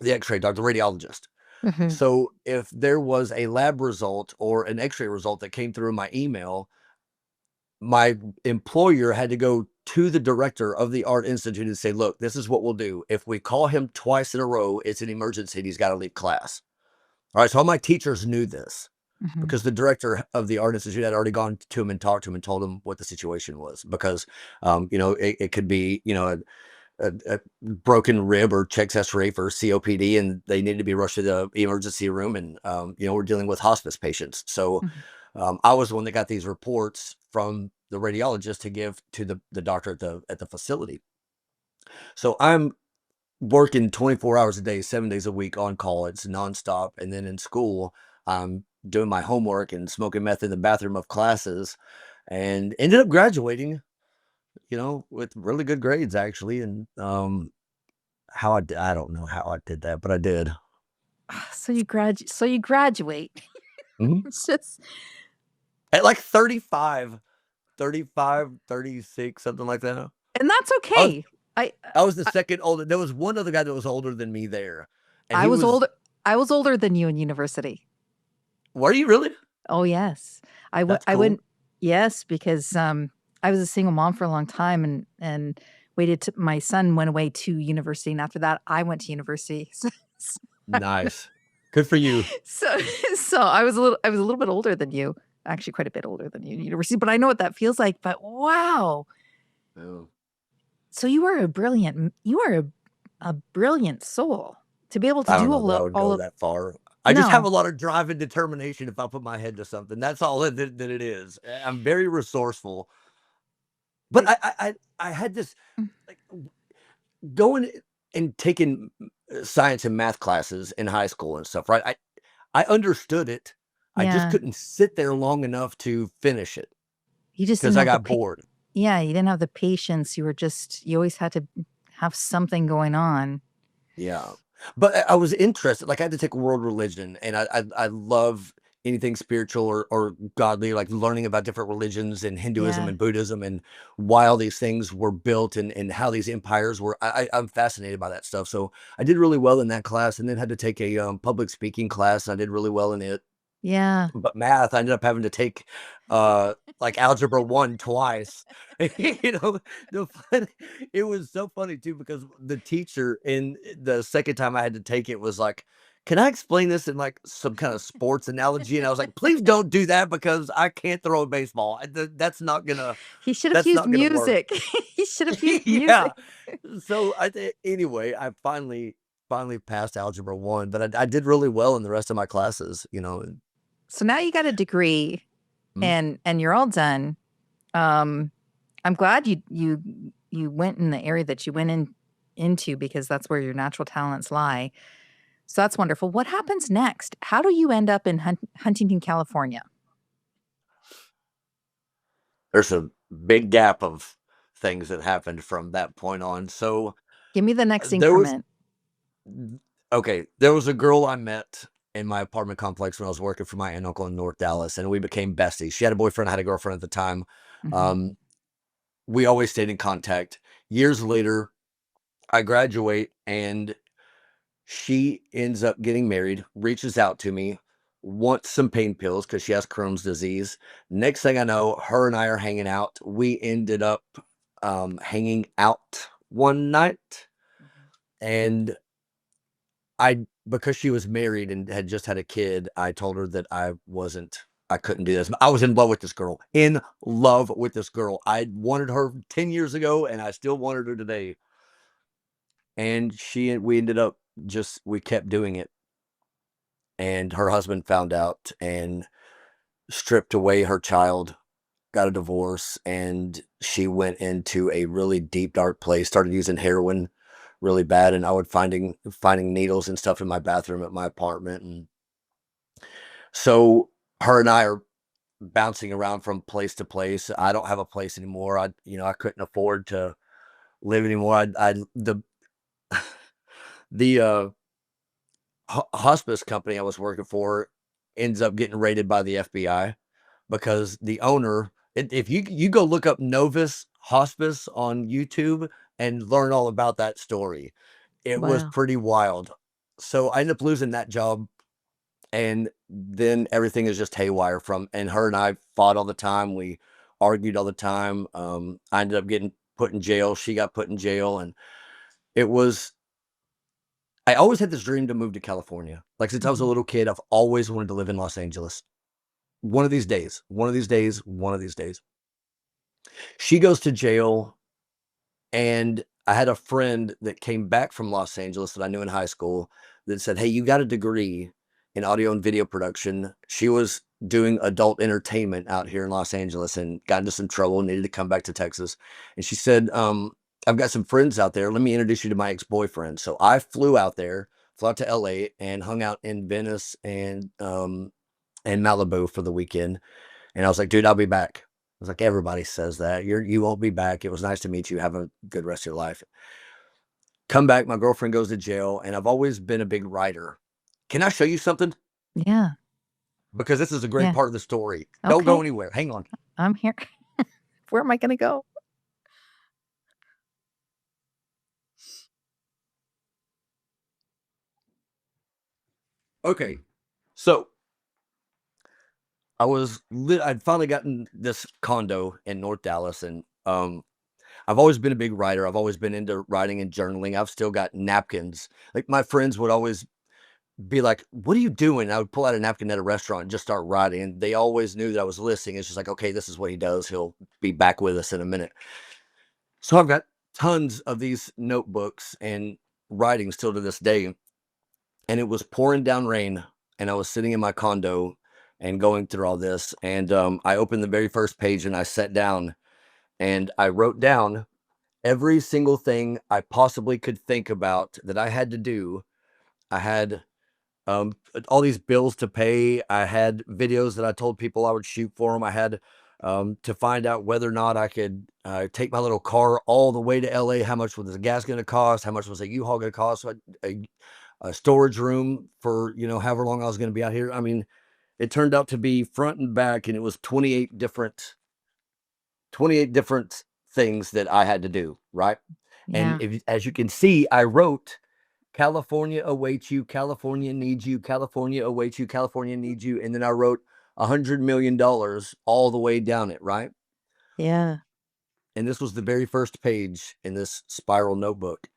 the X-ray doctor, the radiologist. Mhm. So if there was a lab result or an X-ray result that came through my email, my employer had to go to the director of the Art Institute and say, look, this is what we'll do. If we call him twice in a row, it's an emergency and he's got to leave class. All right. So all my teachers knew this Mhm. because the director of the Art Institute had already gone to him and talked to him and told him what the situation was. Because, it could be, a broken rib or chest X-ray for COPD, and they needed to be rushed to the emergency room. And, we're dealing with hospice patients. So Mhm. I was the one that got these reports from the radiologist to give to the doctor at the facility. So I'm working 24 hours a day, 7 days a week on call. It's nonstop. And then in school, I'm doing my homework and smoking meth in the bathroom of classes, and ended up graduating, with really good grades actually. And I don't know how I did that, but I did. So you graduate. Mhm. It's just At like 35, 35, 36, something like that. and that's I was okay. I I was the second older. There was one other guy that was older than me there, and I he was was. older I was older than you in university. Were you really? Oh, yes. That's I cool. went Yes, because I was a single mom for a long time and waited to my son went away to university, and after that I went to university. Nice. Good for you. So so I was a little bit older than you, actually quite a bit older than you in university, but I know what that feels like. But wow. Oh, So you are a a brilliant soul to be able to I don't do know that I would all go of that far. I just have no. a lot of drive and determination if I put my head to something. That's all that it is. I'm very resourceful. But I I had this, like, going and taking science and math classes in high school and stuff, right? I understood it. I just yeah, couldn't sit there long enough to finish it you just because didn't I have the got bored. yeah, you didn't have the patience. You always had to have something going on. Yeah. But I was interested, like, I had to take world religion, and I love anything spiritual or godly, like learning about different religions and Hinduism Yeah. and Buddhism and why all these things were built and how these empires were. I'm fascinated by that stuff. So I did really well in that class and then had to take a public speaking class. And I did really well in it. Yeah. But math, I ended up having to take, like, Algebra 1 twice. You know, the fun it was so funny too because the teacher in the second time I had to take it was like, "Can I explain this in, like, some kind of sports analogy?" And I was like, "Please don't do that because I can't throw a baseball. He should have That's used not gonna work." music. He should have used Yeah. music. So anyway, I finally passed Algebra 1, but I did really well in the rest of my classes, you know, and So now you got a degree mhm. and you're all done. Um, I'm glad you went in the area that you went into because that's where your natural talents lie. So that's wonderful. What happens next? How do you end up in Huntington, California? There's a big gap of things that happened from that point on. So, Give me the next there was increment. okay, there was a girl I met in my apartment complex when I was working for my aunt and uncle in North Dallas, and we became besties. She had a boyfriend, I had a girlfriend at the time. Mhm. Um, we always stayed in contact. Years later, I graduate and she ends up getting married, reaches out to me, wants some pain pills because she has Crohn's disease. Next thing I know, her and I are hanging out. We ended up hanging out one night, Mhm. and because she was married and had just had a kid, I told her that I couldn't do this. I was in love with this girl, in love with this girl. I wanted her 10 years ago, and I still wanted her today. And we ended up we kept doing it. And her husband found out and stripped away her child, got a divorce, and she went into a really deep, dark place, started using heroin really bad, and I would finding needles and stuff in my bathroom at my apartment, and so her and I are bouncing around from place to place. I don't have a place anymore. I couldn't afford to live anymore. I the hospice company I was working for ends up getting raided by the FBI because the owner, if you go look up Novus Hospice on YouTube and learn all about that story, it was Wow. pretty wild. So I ended up losing that job, and then everything is just haywire from. And her and I fought all the time. We argued all the time. I ended up getting put in jail. She got put in jail, and it was. I always had this dream to move to California. Like since I was a Mhm. little kid, I've always wanted to live in Los Angeles. One of these days, one of these days, one of these days. She goes to jail, and I had a friend that came back from Los Angeles that I knew in high school that said, "Hey, you got a degree in audio and video production." She was doing adult entertainment out here in Los Angeles and got into some trouble and needed to come back to Texas. And she said, "I've got some friends out there. Let me introduce you to my ex-boyfriend." So I flew out to LA and hung out in Venice and Malibu for the weekend. And I was like, "Dude, I'll be back." I was like, "Everybody says that. You won't be back. It was nice to meet you. Have a good rest of your life." Come back, my girlfriend goes to jail, and I've always been a big writer. Can I show you something? Yeah. Because this is a great Yeah. part of the story. Don't go Okay. anywhere. Hang on. I'm here. Where am I gonna go? Okay. So I'd finally gotten this condo in North Dallas, and I've always been a big writer. I've always been into writing and journaling. I've still got napkins. Like, my friends would always be like, "What are you doing?" I would pull out a napkin at a restaurant and just start writing, and they always knew that I was listening. It's just like, okay, this is what he does. He'll be back with us in a minute. So I've got tons of these notebooks and writing still to this day. And it was pouring down rain, and I was sitting in my condo and going through all this. And I opened the very first page and I sat down and I wrote down every single thing I possibly could think about that I had to do. I had all these bills to pay. I had videos that I told people I would shoot for them. I had to find out whether or not I could take my little car all the way to LA. How much was the gas going to cost? How much was a U-Haul going to cost? So a storage room for, however long I was going to be out here. I mean, it turned out to be front and back, and it was 28 different things that I had to do, right? And Yeah. as you can see, I wrote California awaits you, California needs you, California awaits you, California needs you, and then I wrote $100 million all the way down it, right? Yeah. And this was the very first page in this spiral notebook.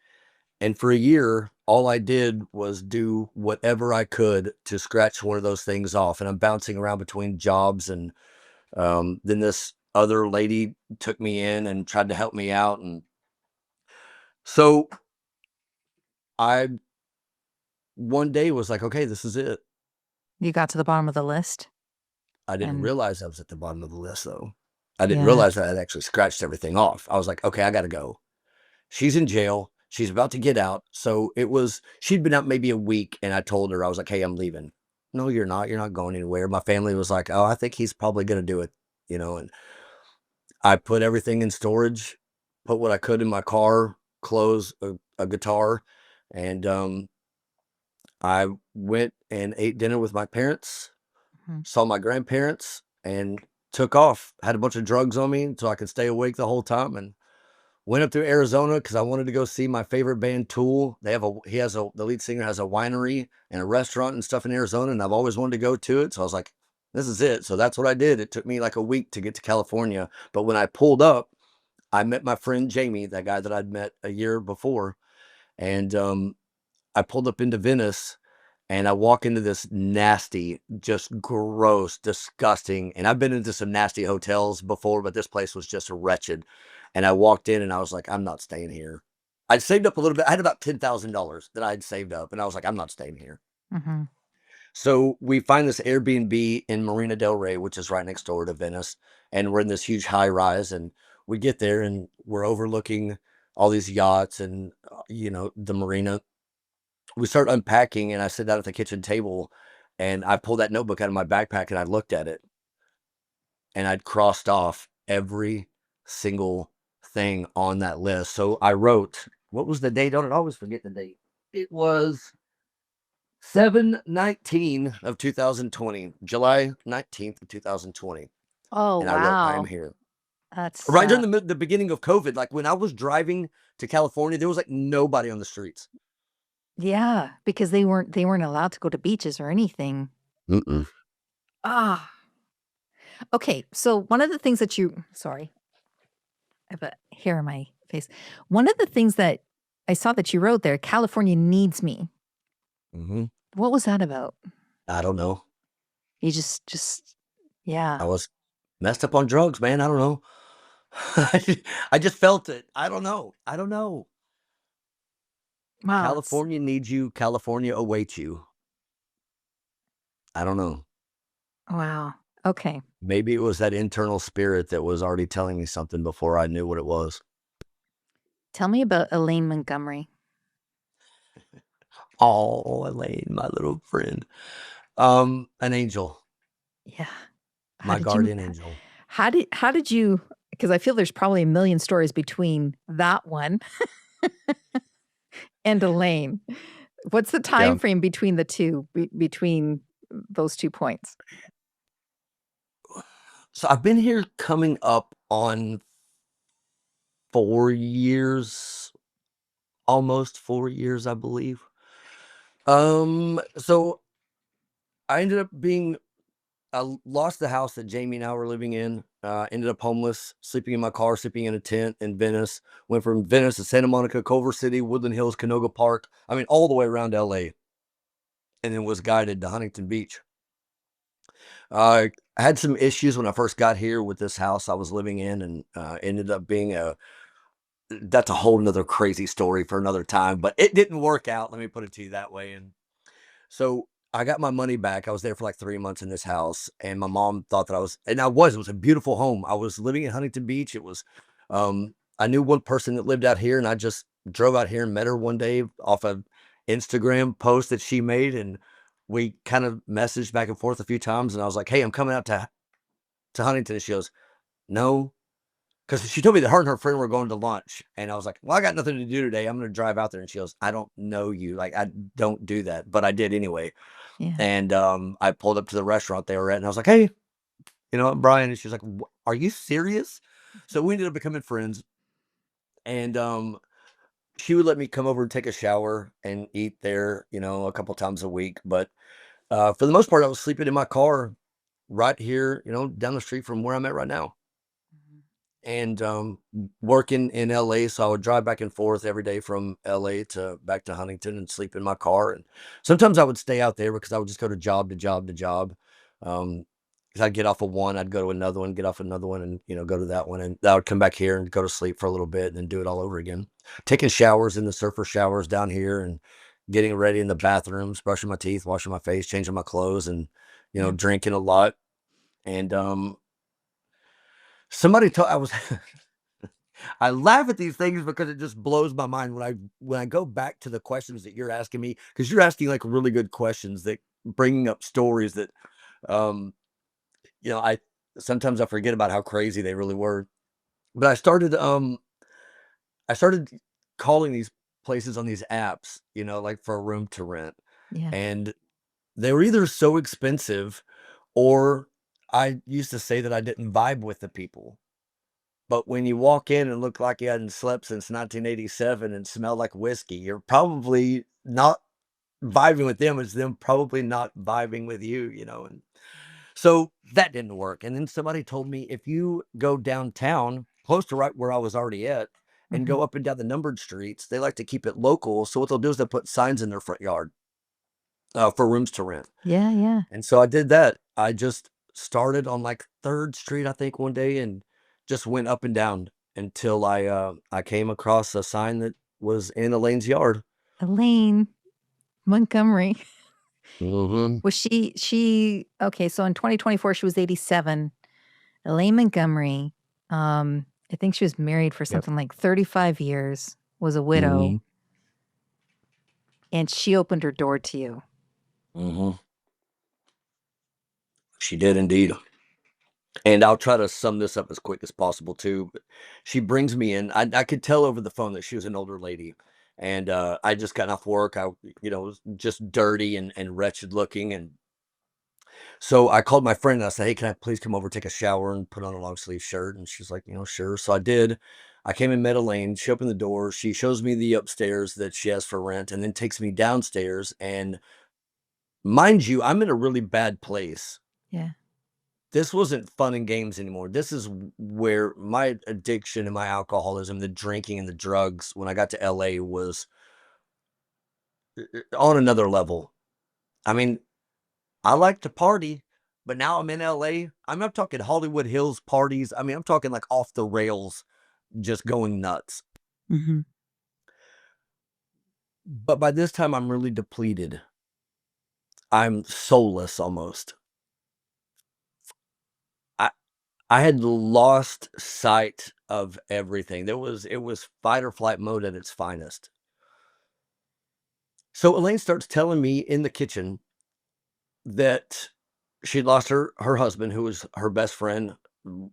And for a year, all I did was do whatever I could to scratch one of those things off. And I'm bouncing around between jobs. And then this other lady took me in and tried to help me out. And so I one day was like, okay, this is it. You got to the bottom of the list I didn't and realize I was at the bottom of the list, though. I didn't yeah. realize that I had actually scratched everything off. I was like, okay, I got to go. She's in jail. She's about to get out. So she'd been out maybe a week, and I told her, I was like, hey, I'm leaving. No, you're not. You're not going anywhere. My family was like, oh, I think he's probably going to do it, and I put everything in storage, put what I could in my car, clothes, a guitar, and I went and ate dinner with my parents, Mhm. saw my grandparents, and took off. Had a bunch of drugs on me so I could stay awake the whole time, and went up to Arizona because I wanted to go see my favorite band, Tool. The lead singer has a winery and a restaurant and stuff in Arizona, and I've always wanted to go to it. So I was like, this is it. So that's what I did. It took me like a week to get to California. But when I pulled up, I met my friend Jamie, that guy that I'd met a year before. And I pulled up into Venice, and I walk into this nasty, just gross, disgusting. And I've been into some nasty hotels before, but this place was just wretched. And I walked in and I was like, I'm not staying here. I'd saved up a little bit. I had about $10,000 that I'd saved up, and I was like, I'm not staying here. Mhm. So we find this Airbnb in Marina del Rey, which is right next door to Venice. And we're in this huge high rise, and we get there and we're overlooking all these yachts and, the marina. We start unpacking, and I sit down at the kitchen table, and I pulled that notebook out of my backpack and I looked at it, and I'd crossed off every single thing on that list. So I wrote, what was the date on it? I always forget the date. It was 7/19 of 2020, July 19th of 2020. Oh, And I wrote, I am wow. here. That's Right during the beginning of COVID, like when I was driving to California, there was like nobody on the streets. yeah, because they weren't allowed to go to beaches or anything. Mm-mm. Ah. Okay, so one of the things that you sorry, I have a hair in my face. One of the things that I saw that you wrote there, California needs me. Hmm. What was that about? I don't know. You just yeah. I was messed up on drugs, man. I don't know. I just felt it. I don't know. I don't know. Wow, it's California needs you. California awaits you. I don't know. wow. Okay. Maybe it was that internal spirit that was already telling me something before I knew what it was. Tell me about Elaine Montgomery. Oh, Elaine, my little friend. An angel, Yeah. How my did you guardian angel. how did you because I feel there's probably a million stories between that one and Elaine. What's the time Yeah. frame between the two between those 2 points? So I've been here coming up on 4 years, almost 4 years, I believe. So I ended up being lost the house that Jamie and I were living in. Ended up homeless, sleeping in my car, sleeping in a tent in Venice. Went from Venice to Santa Monica, Culver City, Woodland Hills, Canoga Park. I mean, all the way around LA, and then was guided to Huntington Beach. I had some issues when I first got here with this house I was living in, and ended up being a that's a whole nother crazy story for another time, but it didn't work out. Let me put it to you that way. And so I got my money back. I was there for like 3 months in this house, and my mom thought that it was a beautiful home. I was living in Huntington Beach. I knew one person that lived out here, and I just drove out here and met her one day off a Instagram post that she made. And we kind of messaged back and forth a few times. And I was like, hey, I'm coming out to Huntington. And she goes, no, because she told me that her and her friend were going to lunch. And I was like, well, I got nothing to do today. I'm going to drive out there. And she goes, I don't know you. Like, I don't do that. But I did anyway. Yeah. And I pulled up to the restaurant they were at, and I was like, hey, Brian. And she was like, are you serious? So we ended up becoming friends. And she would let me come over and take a shower and eat there, a couple times a week. But for the most part, I was sleeping in my car right here, down the street from where I'm at right now. Mhm. And working in LA, so I would drive back and forth every day from LA to back to Huntington and sleep in my car. And sometimes I would stay out there because I would just go to job to job to job. Because I'd get off of one, I'd go to another one, get off another one, and go to that one, and I would come back here and go to sleep for a little bit and then do it all over again. Taking showers in the surfer showers down here, and getting ready in the bathrooms, brushing my teeth, washing my face, changing my clothes, and Yeah. drinking a lot. And somebody told I was I laugh at these things because it just blows my mind when I go back to the questions that you're asking me, because you're asking like really good questions that bringing up stories that um I sometimes I forget about how crazy they really were. But I started calling these places on these apps, like for a room to rent. Yeah. And they were either so expensive, or I used to say that I didn't vibe with the people. But when you walk in and look like you hadn't slept since 1987 and smell like whiskey, you're probably not vibing with them, as them probably not vibing with you. And so that didn't work. And then somebody told me, if you go downtown, close to right where I was already at, and Mhm. go up and down the numbered streets, they like to keep it local. So what they'll do is they'll put signs in their front yard for rooms to rent. Yeah, yeah. And so I did that. I just started on like 3rd Street, I think, one day, and just went up and down until I came across a sign that was in Elaine's yard. Elaine Montgomery. Mhm. Was she okay, so in 2024 she was 87. Elaine Montgomery, I think she was married for Yep. something like 35 years, was a widow, Mhm. and she opened her door to you. Mhm. She did indeed. And I'll try to sum this up as quick as possible too. But she brings me in. I could tell over the phone that she was an older lady. And I just got off work. I, was just dirty and wretched looking. And so I called my friend and I said, hey, can I please come over, take a shower, and put on a long sleeve shirt? And she's like, sure. So I did. I came and met Elaine. She opened the door. She shows me the upstairs that she has for rent, and then takes me downstairs. And mind you, I'm in a really bad place. Yeah. This wasn't fun and games anymore. This is where my addiction and my alcoholism, the drinking and the drugs, when I got to LA, was on another level. I mean, I like to party, but now I'm in LA. I'm talking Hollywood Hills parties. I mean, I'm talking like off the rails, just going nuts. Mhm. But by this time, I'm really depleted. I'm soulless almost. I I had lost sight of everything. It was fight or flight mode at its finest. So Elaine starts telling me in the kitchen that she'd lost her husband, who was her best friend.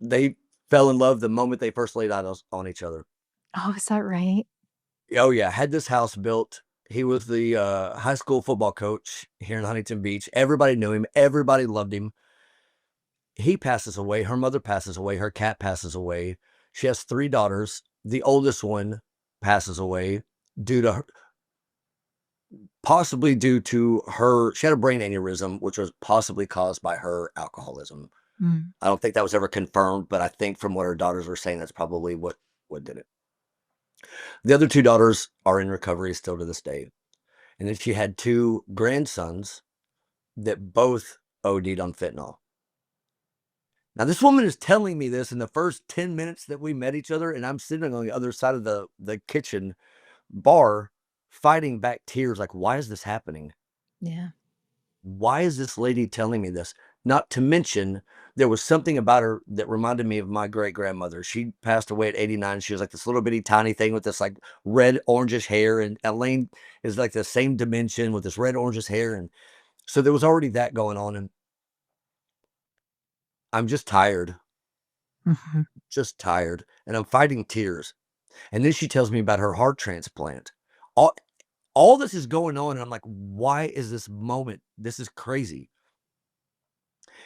They fell in love the moment they first laid eyes on each other. Oh, is that right? Oh yeah, had this house built. He was the high school football coach here in Huntington Beach. Everybody knew him. Everybody loved him. He passes away. Her mother passes away. Her cat passes away. She has 3 daughters. The oldest one passes away due to possibly due to her. She had a brain aneurysm, which was possibly caused by her alcoholism. Mm. I don't think that was ever confirmed, but I think from what her daughters were saying, that's probably what did it. The other two daughters are in recovery still to this day. And then she had two grandsons that both OD'd on fentanyl. Now, this woman is telling me this in the first 10 minutes that we met each other, and I'm sitting on the other side of the kitchen bar fighting back tears like, why is this happening? Yeah. Why is this lady telling me this? Not to mention, there was something about her that reminded me of my great grandmother. She passed away at 89. She was like this little bitty tiny thing with this like red orangish hair, and Elaine is like the same dimension with this red orangish hair. And so there was already that going on. And I'm Mhm. just tired, and I'm fighting tears. And then she tells me about her heart transplant. All, all this is going on, and I'm like, why is this moment? This is crazy.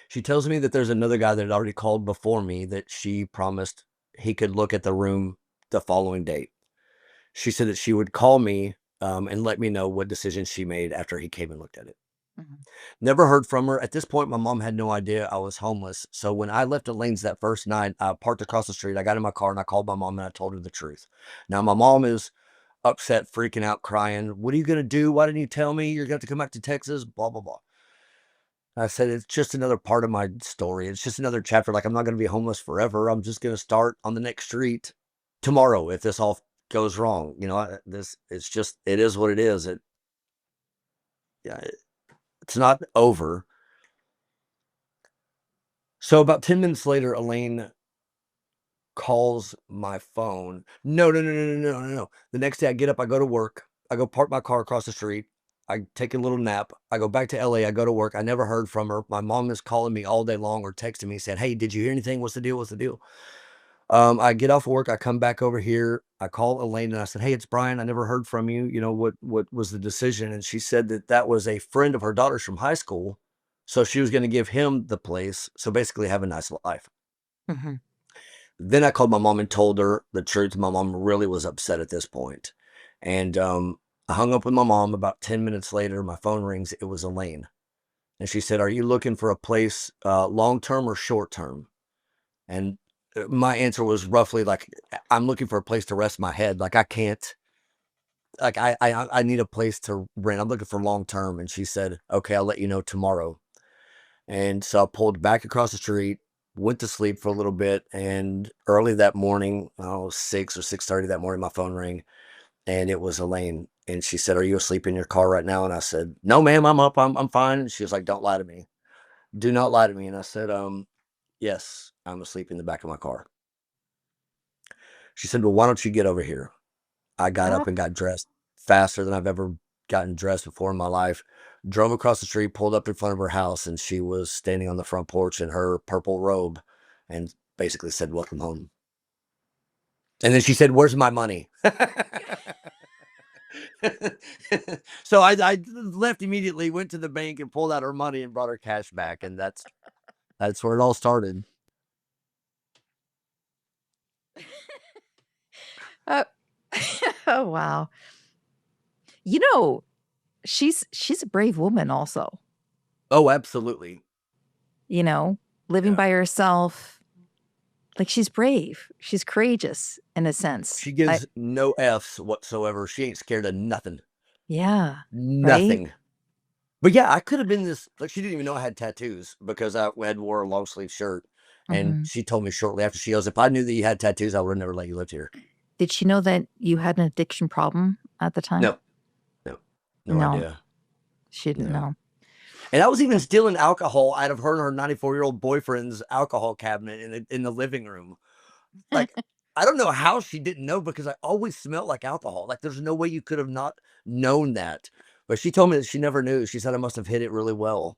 She tells me that there's another guy that had already called before me that she promised he could look at the room the following day. She said that she would call me and let me know what decision she made after he came and looked at it. Mhm. Never heard from her. At this point, my mom had no idea I was homeless. So when I left Elaine's that first night, I parked across the street. I got in my car and I called my mom and I told her the truth. Now, my mom is upset, freaking out, crying. What are you going to do? Why didn't you tell me? You're going to have to come back to Texas, blah, blah, blah. I said, it's just another part of my story. It's just another chapter. Like, I'm not going to be homeless forever. I'm just going to start on the next street tomorrow if this all goes wrong. You know, it's just, it is what it is. Yeah, it's not over. So about 10 minutes later, Elaine calls my phone. No, no, no, no, no, no, no, no. The next day I get up, I go to work. I go park my car across the street. I take a little nap. I go back to LA. I go to work. I never heard from her. My mom is calling me all day long or texting me saying, hey, did you hear anything? What's the deal? What's the deal? I get off work. I come back over here. I call Elaine and I said, hey, it's Bryan. I never heard from you. You know, what was the decision? And she said that that was a friend of her daughter's from high school. So she was going to give him the place. So basically have a nice life. Mhm. Then I called my mom and told her the truth. My mom really was upset at this point. And I hung up with my mom. About 10 minutes later, my phone rings. It was Elaine. And she said, are you looking for a place long term or short term? And my answer was roughly like, I'm looking for a place to rest my head. Like I can't, like I need a place to rent. I'm looking for long term. And she said, okay, I'll let you know tomorrow. And so I pulled back across the street, went to sleep for a little bit, and early that morning, oh, 6 or 6:30 that morning, my phone rang, and it was Elaine. And she said, "Are you asleep in your car right now?" And I said, "No, ma'am, I'm up. I'm fine." And she was like, "Don't lie to me. Do not lie to me." And I said, yes, I'm asleep in the back of my car." She said, "Well, why don't you get over here?" I got Oh. up and got dressed faster than I've ever gotten dressed before in my life. Drove across the street, pulled up in front of her house, and she was standing on the front porch in her purple robe and basically said, welcome home. And then she said, where's my money? So I left immediately, went to the bank and pulled out her money and brought her cash back. And that's where it all started. Uh, oh wow. You know, she's a brave woman also, Oh, absolutely. you know, living Yeah. by herself. Like she's brave. She's courageous in a sense. She gives no F's whatsoever. She ain't scared of nothing. Yeah, right? Nothing. But yeah, I could have been this. Like, she didn't even know I had tattoos because I had wore a long sleeve shirt. And Mhm. she told me shortly after, she goes, if I knew that you had tattoos, I would have never let you live here. Did she know that you had an addiction problem at the time? No, no, no No, idea. she didn't No. know. And I was even stealing alcohol out of her and her 94-year-old boyfriend's alcohol cabinet in the living room. Like, I don't know how she didn't know because I always smelled like alcohol. Like, there's no way you could have not known that. But she told me that she never knew. She said I must have hid it really well.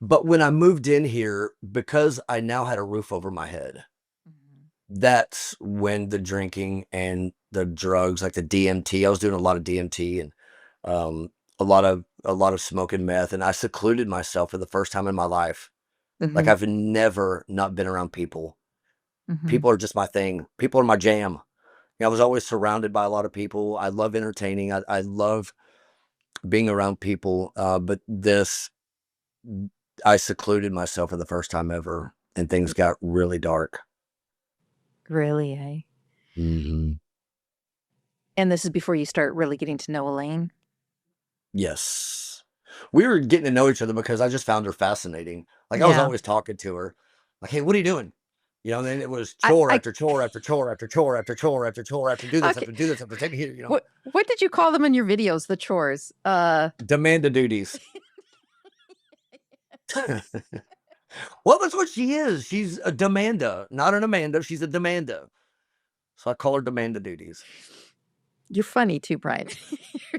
But when I moved in here, because I now had a roof over my head, Mhm. that's when the drinking and the drugs, like the DMT, I was doing a lot of DMT and um, a lot of smoking meth, and I secluded myself for the first time in my life. Like Mhm. I've never not been around people. Mhm. People are just my thing. People are my jam. I was always surrounded by a lot of people. I love entertaining. I love being around people. But this, I secluded myself for the first time ever, and things got really dark. Really, eh? Hmm. And this is before you start really getting to know Elaine? Yes. We were getting to know each other because I just found her fascinating. Like, I was Yeah. always talking to her, like, "Hey, what are you doing?" And then it was I chore I after chore after chore after chore after chore after chore after do this okay. after do this after take me here. What did you call them in your videos, the chores? Demand the duties. Well, that's what she is. She's a demanda, not an Amanda. She's a demanda. So I call her demand the duties. You're funny too, Bryan.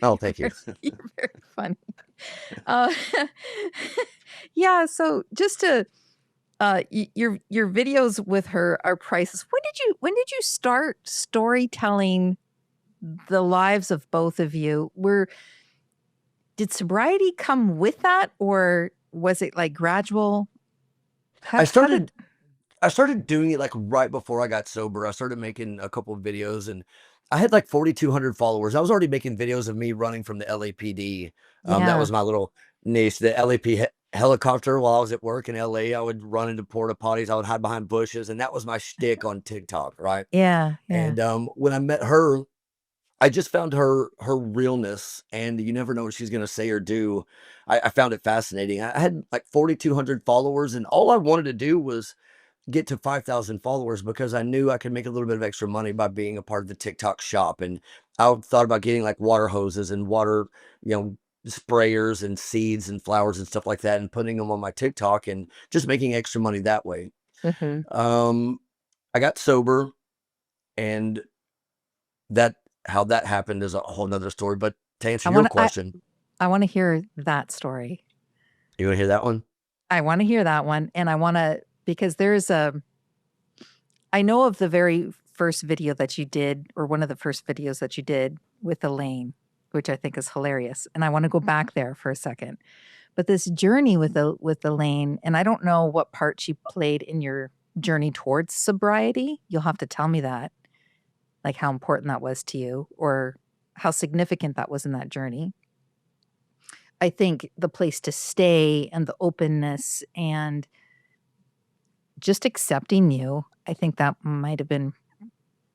Oh, thank you. You're very funny. Uh, yeah, so just to your videos with her are priceless. When did you start storytelling the lives of both of you? Did sobriety come with that, or was it like gradual? I How did started I started doing it like right before I got sober. I started making a couple of videos and I had like 4,200 followers. I was already making videos of me running from the LAPD. That Yeah. was my little niche. The helicopter while I was at work in LA, I would run into porta potties. I would hide behind bushes, and that was my shtick on TikTok, right? Yeah, yeah. And when I met her, I just found her realness, and you never know what she's gonna say or do. I found it fascinating. I had like 4,200 followers, and all I wanted to do was get to 5,000 followers because I knew I could make a little bit of extra money by being a part of the TikTok shop. And I thought about getting like water hoses and water, you know, sprayers and seeds and flowers and stuff like that and putting them on my TikTok and just making extra money that way. Mhm. Um, I got sober, and that how that happened is a whole nother story. But to answer I your wanna I question, I wanna hear that story. you want to hear that one? I wanna hear that one, and I wanna because there's a I know of the very first video that you did, or one of the first videos that you did with Elaine, which I think is hilarious, and I wanna go back there for a second. But this journey with Elaine, and I don't know what part she played in your journey towards sobriety. You'll have to tell me that, like, how important that was to you or how significant that was in that journey. I think the place to stay and the openness and just accepting you, I think that might have been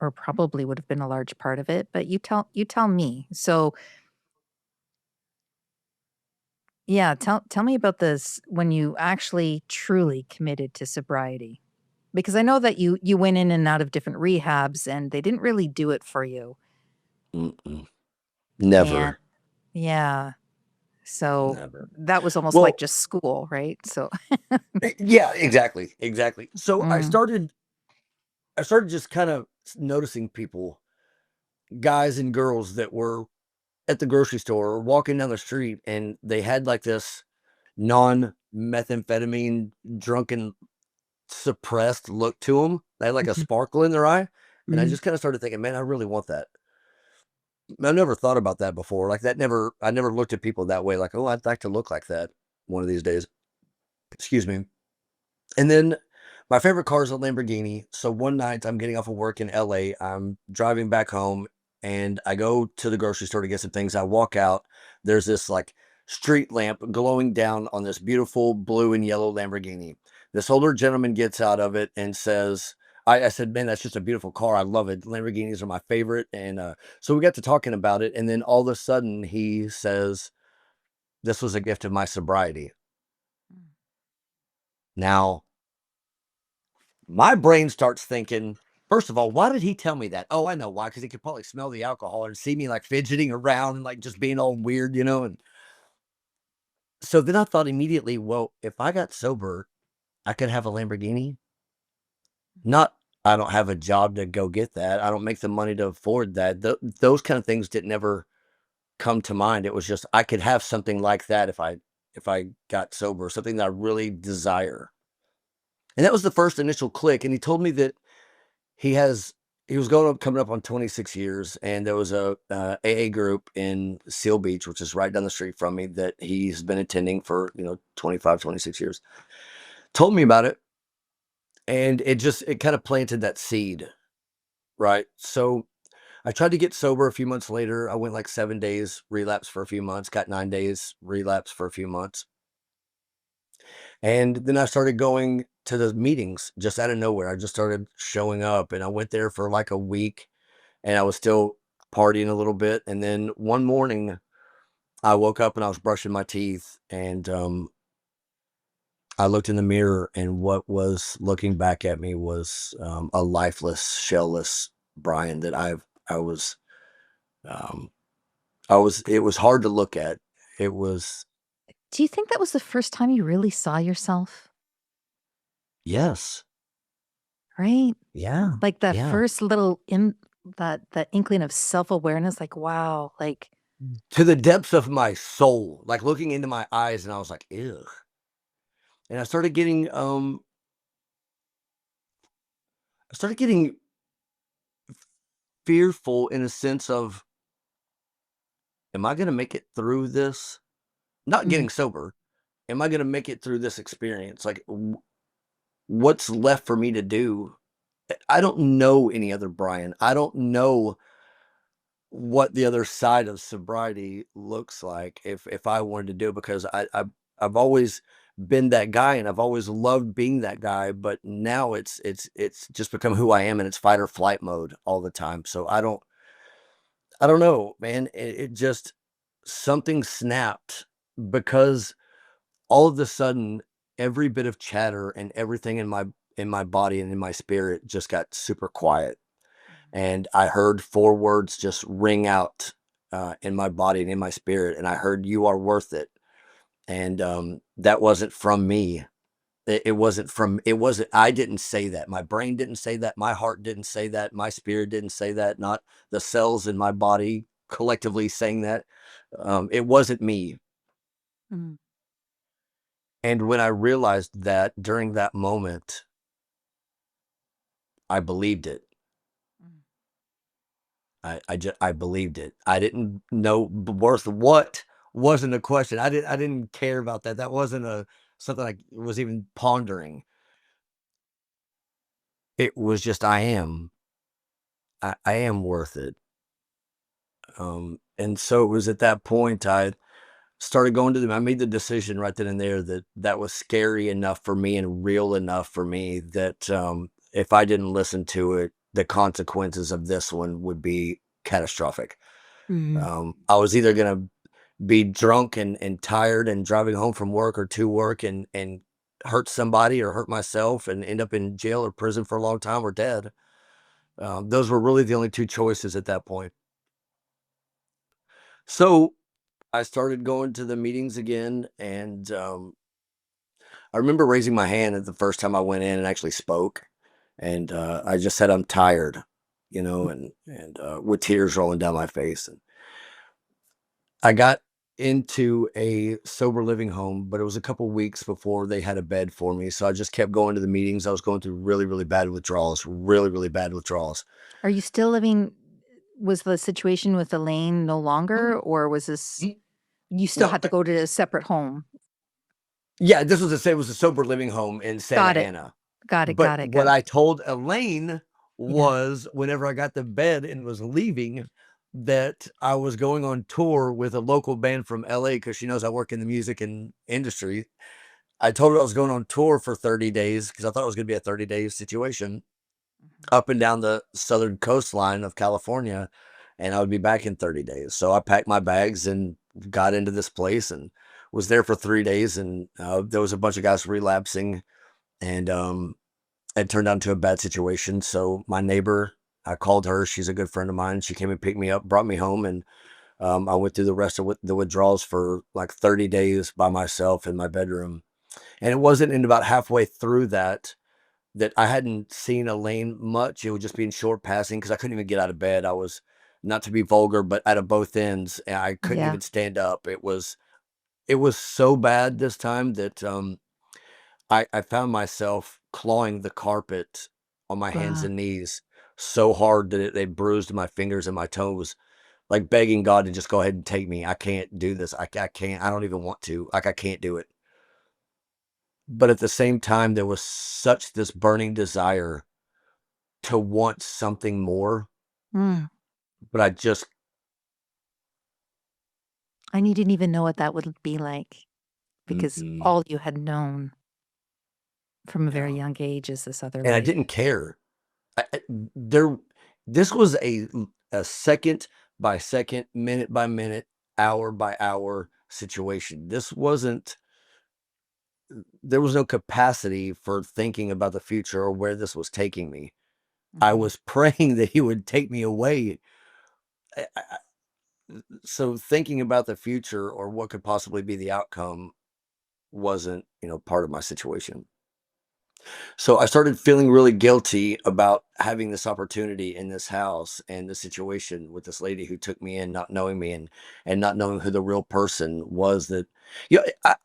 or probably would have been a large part of it, but you tell me. So, yeah, tell me about this when you actually truly committed to sobriety. Because I know that you went in and out of different rehabs and they didn't really do it for you. Mm-mm. And Never, yeah, so never. that was almost like Well, just school, right? So, yeah, exactly, exactly. So mm, I started just kind of noticing people, guys and girls that were at the grocery store or walking down the street, and they had like this non-methamphetamine, drunken, suppressed look to them. They had like a mhm, sparkle in their eye, and I mhm. just kind of started thinking, man, I really want that. I never thought about that before. Like that never, I never looked at people that way. Like, oh, I'd like to look like that one of these days. Excuse me. And then my favorite car is a Lamborghini. So one night I'm getting off of work in LA. I'm driving back home and I go to the grocery store to get some things. I walk out. There's this like street lamp glowing down on this beautiful blue and yellow Lamborghini. This older gentleman gets out of it and says, I said, man, that's just a beautiful car. I love it. Lamborghinis are my favorite. And so we got to talking about it. And then all of a sudden he says, this was a gift of my sobriety. Now, my brain starts thinking, first of all, why did he tell me that? Oh, I know why, because he could probably smell the alcohol and see me like fidgeting around and like just being all weird, you know? And so then I thought immediately, well, if I got sober, I could have a Lamborghini. Not, I don't have a job to go get that. I don't make the money to afford that. Those kind of things didn't ever come to mind. It was just I could have something like that if I got sober, something that I really desire. And that was the first initial click. And he told me that He has he was coming up on 26 years, and there was a, AA group in Seal Beach, which is right down the street from me, that he's been attending for, 25, 26 years. Told me about it, and it kinda planted that seed, right? So, I tried to get sober a few months later. I went like 7 days, relapse for a few months, got 9 days, relapse for a few months. And then I started going to the meetings just out of nowhere. I just started showing up and I went there for like a week and I was still partying a little bit. And then one morning I woke up and I was brushing my teeth and I looked in the mirror and what was looking back at me was a lifeless, shellless Brian that I was um, it was hard to look at. It was, Do you think that was the first time you really saw yourself? yes. Right? Yeah. Like that Yeah. first little in that inkling of self-awareness, like, wow, like, To the depths of my soul, like looking into my eyes, and I was like, "Ew." And I started getting fearful in a sense of, am I gonna make it through this? Not mm, getting sober. Am I gonna make it through this experience? Like, what's left for me to do? I don't know any other Brian. I don't know what the other side of sobriety looks like if I wanted to do it because I've always been that guy and I've always loved being that guy, but now it's just become who I am and it's fight or flight mode all the time. So I don't know, man. It just something snapped because all of the sudden every bit of chatter and everything in my body and in my spirit just got super quiet and I heard 4 words just ring out, in my body and in my spirit, and I heard, "You are worth it." And, that wasn't from me. It wasn't I didn't say that. My brain didn't say that. My heart didn't say that. My spirit didn't say that. Not the cells in my body collectively saying that. It wasn't me. mm, And when I realized that during that moment, I believed it. mm. I believed it. I didn't know worth what wasn't a question. I didn't care about that. That wasn't a something I was even pondering. It was just I am worth it. And so it was at that point I started going to them. I made the decision right then and there that that was scary enough for me and real enough for me that if I didn't listen to it, the consequences of this one would be catastrophic. Mhm. I was either gonna be drunk and tired and driving home from work or to work and hurt somebody or hurt myself and end up in jail or prison for a long time or dead. Those were really the only 2 choices at that point. So, I started going to the meetings again, and, I remember raising my hand at the first time I went in and actually spoke, and, I just said, "I'm tired," with tears rolling down my face, and I got into a sober living home, but it was a couple weeks before they had a bed for me. So I just kept going to the meetings. I was going through really, really bad withdrawals, really, really bad withdrawals. Are you still living was the situation with Elaine no longer, or was this Mm, you still No, had to go to a separate home? yeah, it was a sober living home in Santa Got it. Ana. Got it, But got it, what got it. I told Elaine Yeah. was whenever I got to bed and was leaving, that I was going on tour with a local band from LA because she knows I work in the music and industry. I told her I was going on tour for 30 days because I thought it was going to be a 30-day situation Mhm. up and down the southern coastline of California, and I would be back in 30 days. So I packed my bags and got into this place and was there for 3 days. And there was a bunch of guys relapsing, and it turned out into a bad situation. So my neighbor, I called her. She's a good friend of mine. She came and picked me up, brought me home, and I went through the rest of the withdrawals for like 30 days by myself in my bedroom. And it wasn't in about halfway through that I hadn't seen Elaine much. It would just be in short passing because I couldn't even get out of bed. I was, not to be vulgar, but out of both ends, and I couldn't Yeah. even stand up. It was so bad this time that I found myself clawing the carpet on my hands Wow. and knees so hard that they bruised my fingers and my toes, like begging God to just go ahead and take me. I can't do this. I can't. I don't even want to. Like I can't do it. But at the same time, there was such this burning desire to want something more. Mm. but And you didn't even know what that would be like because mm-mm, all you had known from a very yeah. young age is this other And I life. didn't care. There, this was a second by second, minute by minute, hour by hour situation. There was no capacity for thinking about the future or where this was taking me. I Mhm. was praying that he would take me away. So thinking about the future or what could possibly be the outcome wasn't, part of my situation. So I started feeling really guilty about having this opportunity in this house and the situation with this lady who took me in, not knowing me and not knowing who the real person was. That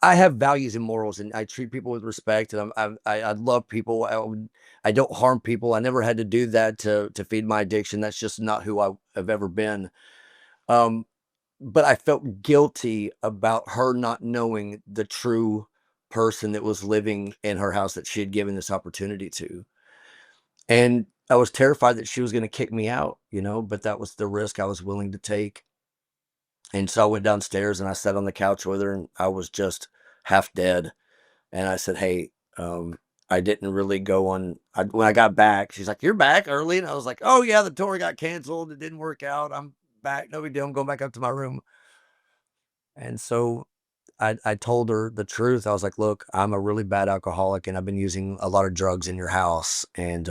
I have values and morals, and I treat people with respect, and I love people. I don't harm people. I never had to do that to feed my addiction. That's just not who I have ever been. Um, but I felt guilty about her not knowing the true person that was living in her house that she had given this opportunity to. And I was terrified that she was going to kick me out, but that was the risk I was willing to take. And so I went downstairs and I sat on the couch with her and I was just half dead. And I said, "Hey, I didn't really go on." When I got back, she's like, "You're back early." And I was like, "Oh, yeah, the tour got canceled. It didn't work out. I'm back. No big deal. I'm going back up to my room." And so I told her the truth. I was like, "Look, I'm a really bad alcoholic and I've been using a lot of drugs in your house. And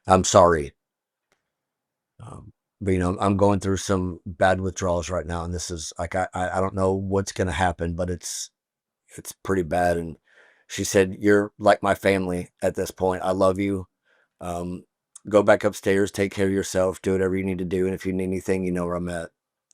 I'm sorry. Um, but I'm going through some bad withdrawals right now, and this is like I don't know what's gonna happen, but it's pretty bad." And she said, "You're like my family at this point. I love you. Um, Go back upstairs, take care of yourself, do whatever you need to do, and if you need anything, you know where I'm at."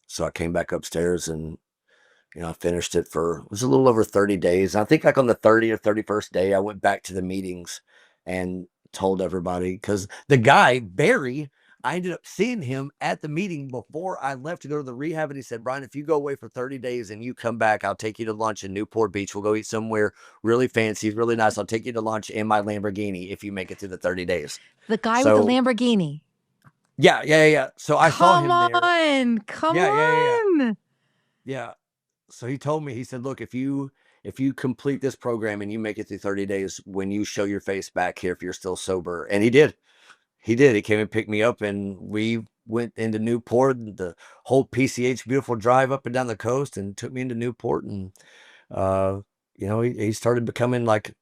So I came back upstairs and I finished it it was a little over 30 days. I think like on the 30th or 31st day, I went back to the meetings and told everybody because the guy, Barry, I ended up seeing him at the meeting before I left to go to the rehab. And he said, "Bryan, if you go away for 30 days and you come back, I'll take you to lunch in Newport Beach. We'll go eat somewhere really fancy, really nice. I'll take you to lunch in my Lamborghini if you make it through the 30 days." The guy with the So, Lamborghini. yeah, yeah, yeah, yeah. So I saw Come him there. on. Come Yeah, yeah, yeah, yeah. on. Yeah. So he told me, he said, "Look, if you complete this program and you make it through 30 days, when you show your face back here, if you're still sober." And he did. He did. He came and picked me up and we went into Newport, the whole PCH beautiful drive up and down the coast and took me into Newport. And uh, he started becoming like,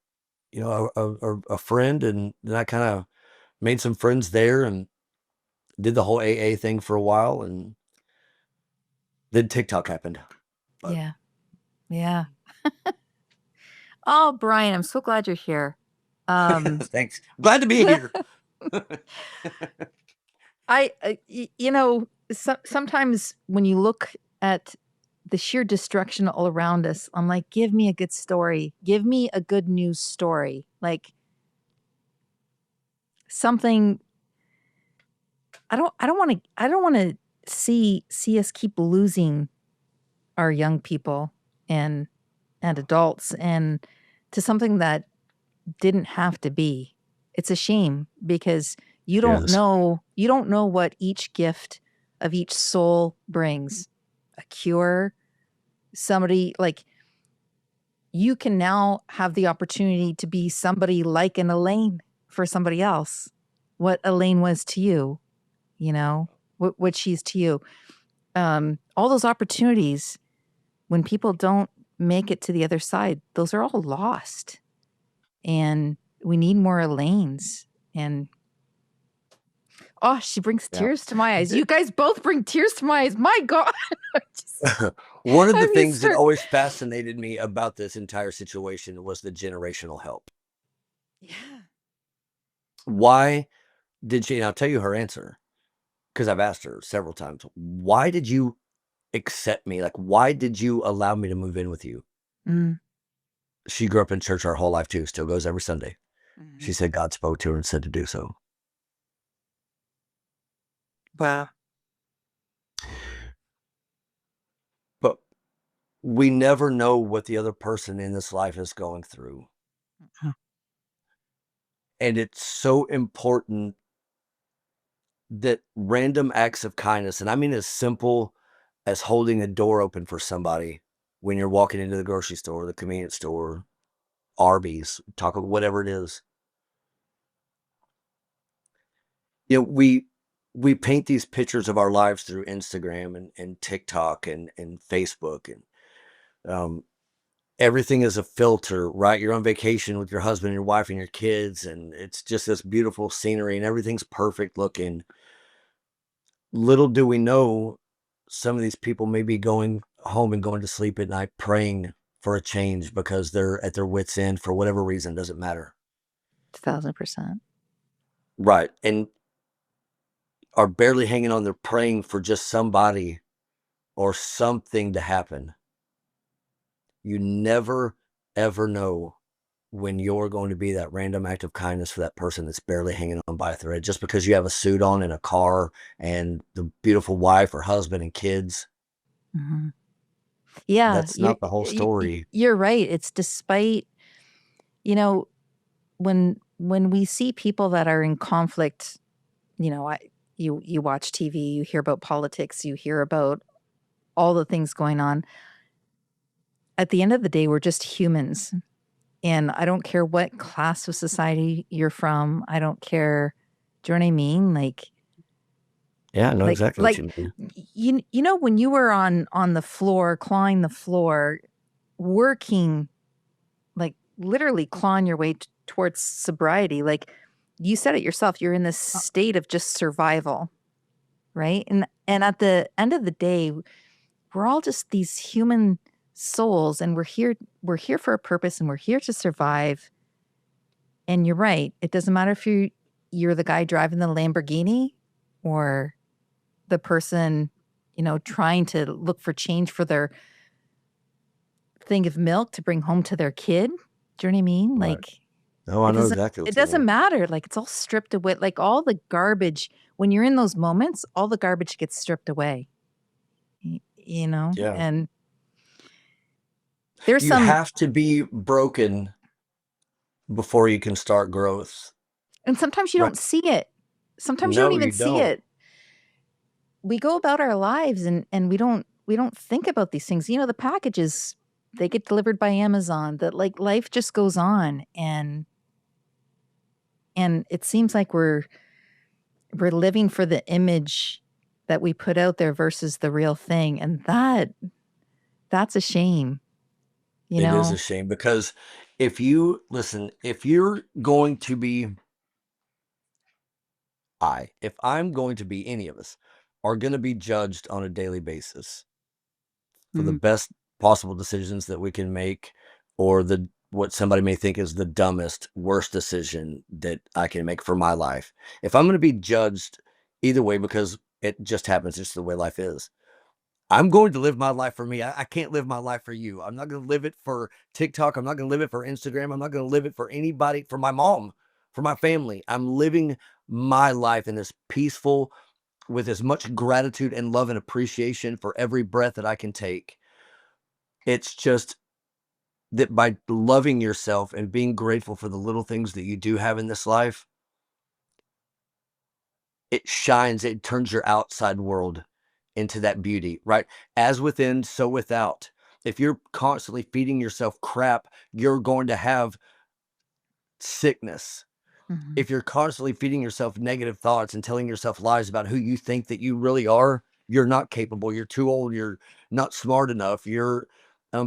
a friend. And then I kind of made some friends there and did the whole AA thing for a while. And then TikTok happened. But Yeah. Yeah. Oh, Bryan, I'm so glad you're here. thanks. Glad to be here. Sometimes when you look at the sheer destruction all around us, I'm like, give me a good story. Give me a good news story. Like something I don't want to see us keep losing our young people and adults and to something that didn't have to be. It's a shame because Yes. you don't know what each gift of each soul brings. A cure, somebody like you can now have the opportunity to be somebody like an Elaine for somebody else. What Elaine was to you, what she's to you. All those opportunities when people don't make it to the other side, those are all lost. And we need more Elaines. And oh, she brings Yeah. tears to my eyes. You guys both bring tears to my eyes. My God. One of the I'm gonna things that start. always fascinated me about this entire situation was the generational help. Yeah. Why did she, and I'll tell you her answer because I've asked her several times, why did you accept me? Like, why did you allow me to move in with you? Mm, She grew up in church her whole life too, still goes every Sunday. She mhm. said God spoke to her and said to do so. Wow. But we never know what the other person in this life is going through. Huh. And it's so important that random acts of kindness, and I mean as simple as holding a door open for somebody when you're walking into the grocery store, the convenience store, Arby's, Taco, whatever it is. We paint these pictures of our lives through Instagram and TikTok and Facebook, and um, everything is a filter, right? You're on vacation with your husband and your wife and your kids, and it's just this beautiful scenery and everything's perfect looking. Little do we know, some of these people may be going home and going to sleep at night praying for a change because they're at their wits' end for whatever reason, doesn't matter. 1,000%. Right. And are barely hanging on, they're praying for just somebody or something to happen. You never, ever know when you're going to be that random act of kindness for that person that's barely hanging on by a thread just because you have a suit on and a car and the beautiful wife or husband and kids. Mhm. Yeah, That's not the whole story. you're right. It's despite, you know, when we see people that are in conflict, you watch TV, you hear about politics, you hear about all the things going on. At the end of the day, we're just humans. And I don't care what class of society you're from. I don't care. Do you know what I mean? Yeah, I know Like exactly what like you mean. you know when you were on the floor, clawing the floor, working, like literally clawing your way towards sobriety, like you said it yourself, you're in this state of just survival, right? And at the end of the day, we're all just these human souls, and we're here for a purpose, and we're here to survive. And you're right. It doesn't matter if you're the guy driving the Lamborghini or the person, trying to look for change for their thing of milk to bring home to their kid. Do you know what I mean? Right. Like Oh, I it know doesn't exactly it what you doesn't mean. matter. Like it's all stripped away. Like all the garbage when you're in those moments, all the garbage gets stripped away. Yeah. And there's You some have to be broken before you can start growth. and sometimes you Right. don't see it. Sometimes you don't No, even you see don't. it. We go about our lives and we don't think about these things. The packages, they get delivered by Amazon, that like life just goes on, and it seems like we're living for the image that we put out there versus the real thing, and that's a shame, you It is know? a shame because if you're going to be if I'm going to be any of us are going to be judged on a daily basis for the Mhm. best possible decisions that we can make or the what somebody may think is the dumbest, worst decision that I can make for my life. If I'm going to be judged either way because it just happens, it's the way life is. I'm going to live my life for me. I can't live my life for you. I'm not going to live it for TikTok. I'm not going to live it for Instagram. I'm not going to live it for anybody, for my mom, for my family. I'm living my life in this peaceful, with as much gratitude and love and appreciation for every breath that I can take. It's just that by loving yourself and being grateful for the little things that you do have in this life, it shines, it turns your outside world into that beauty, right? As within, so without. If you're constantly feeding yourself crap, you're going to have sickness. Mhm. If you're constantly feeding yourself negative thoughts and telling yourself lies about who you think that you really are, you're not capable. You're too old. You're not smart enough. You're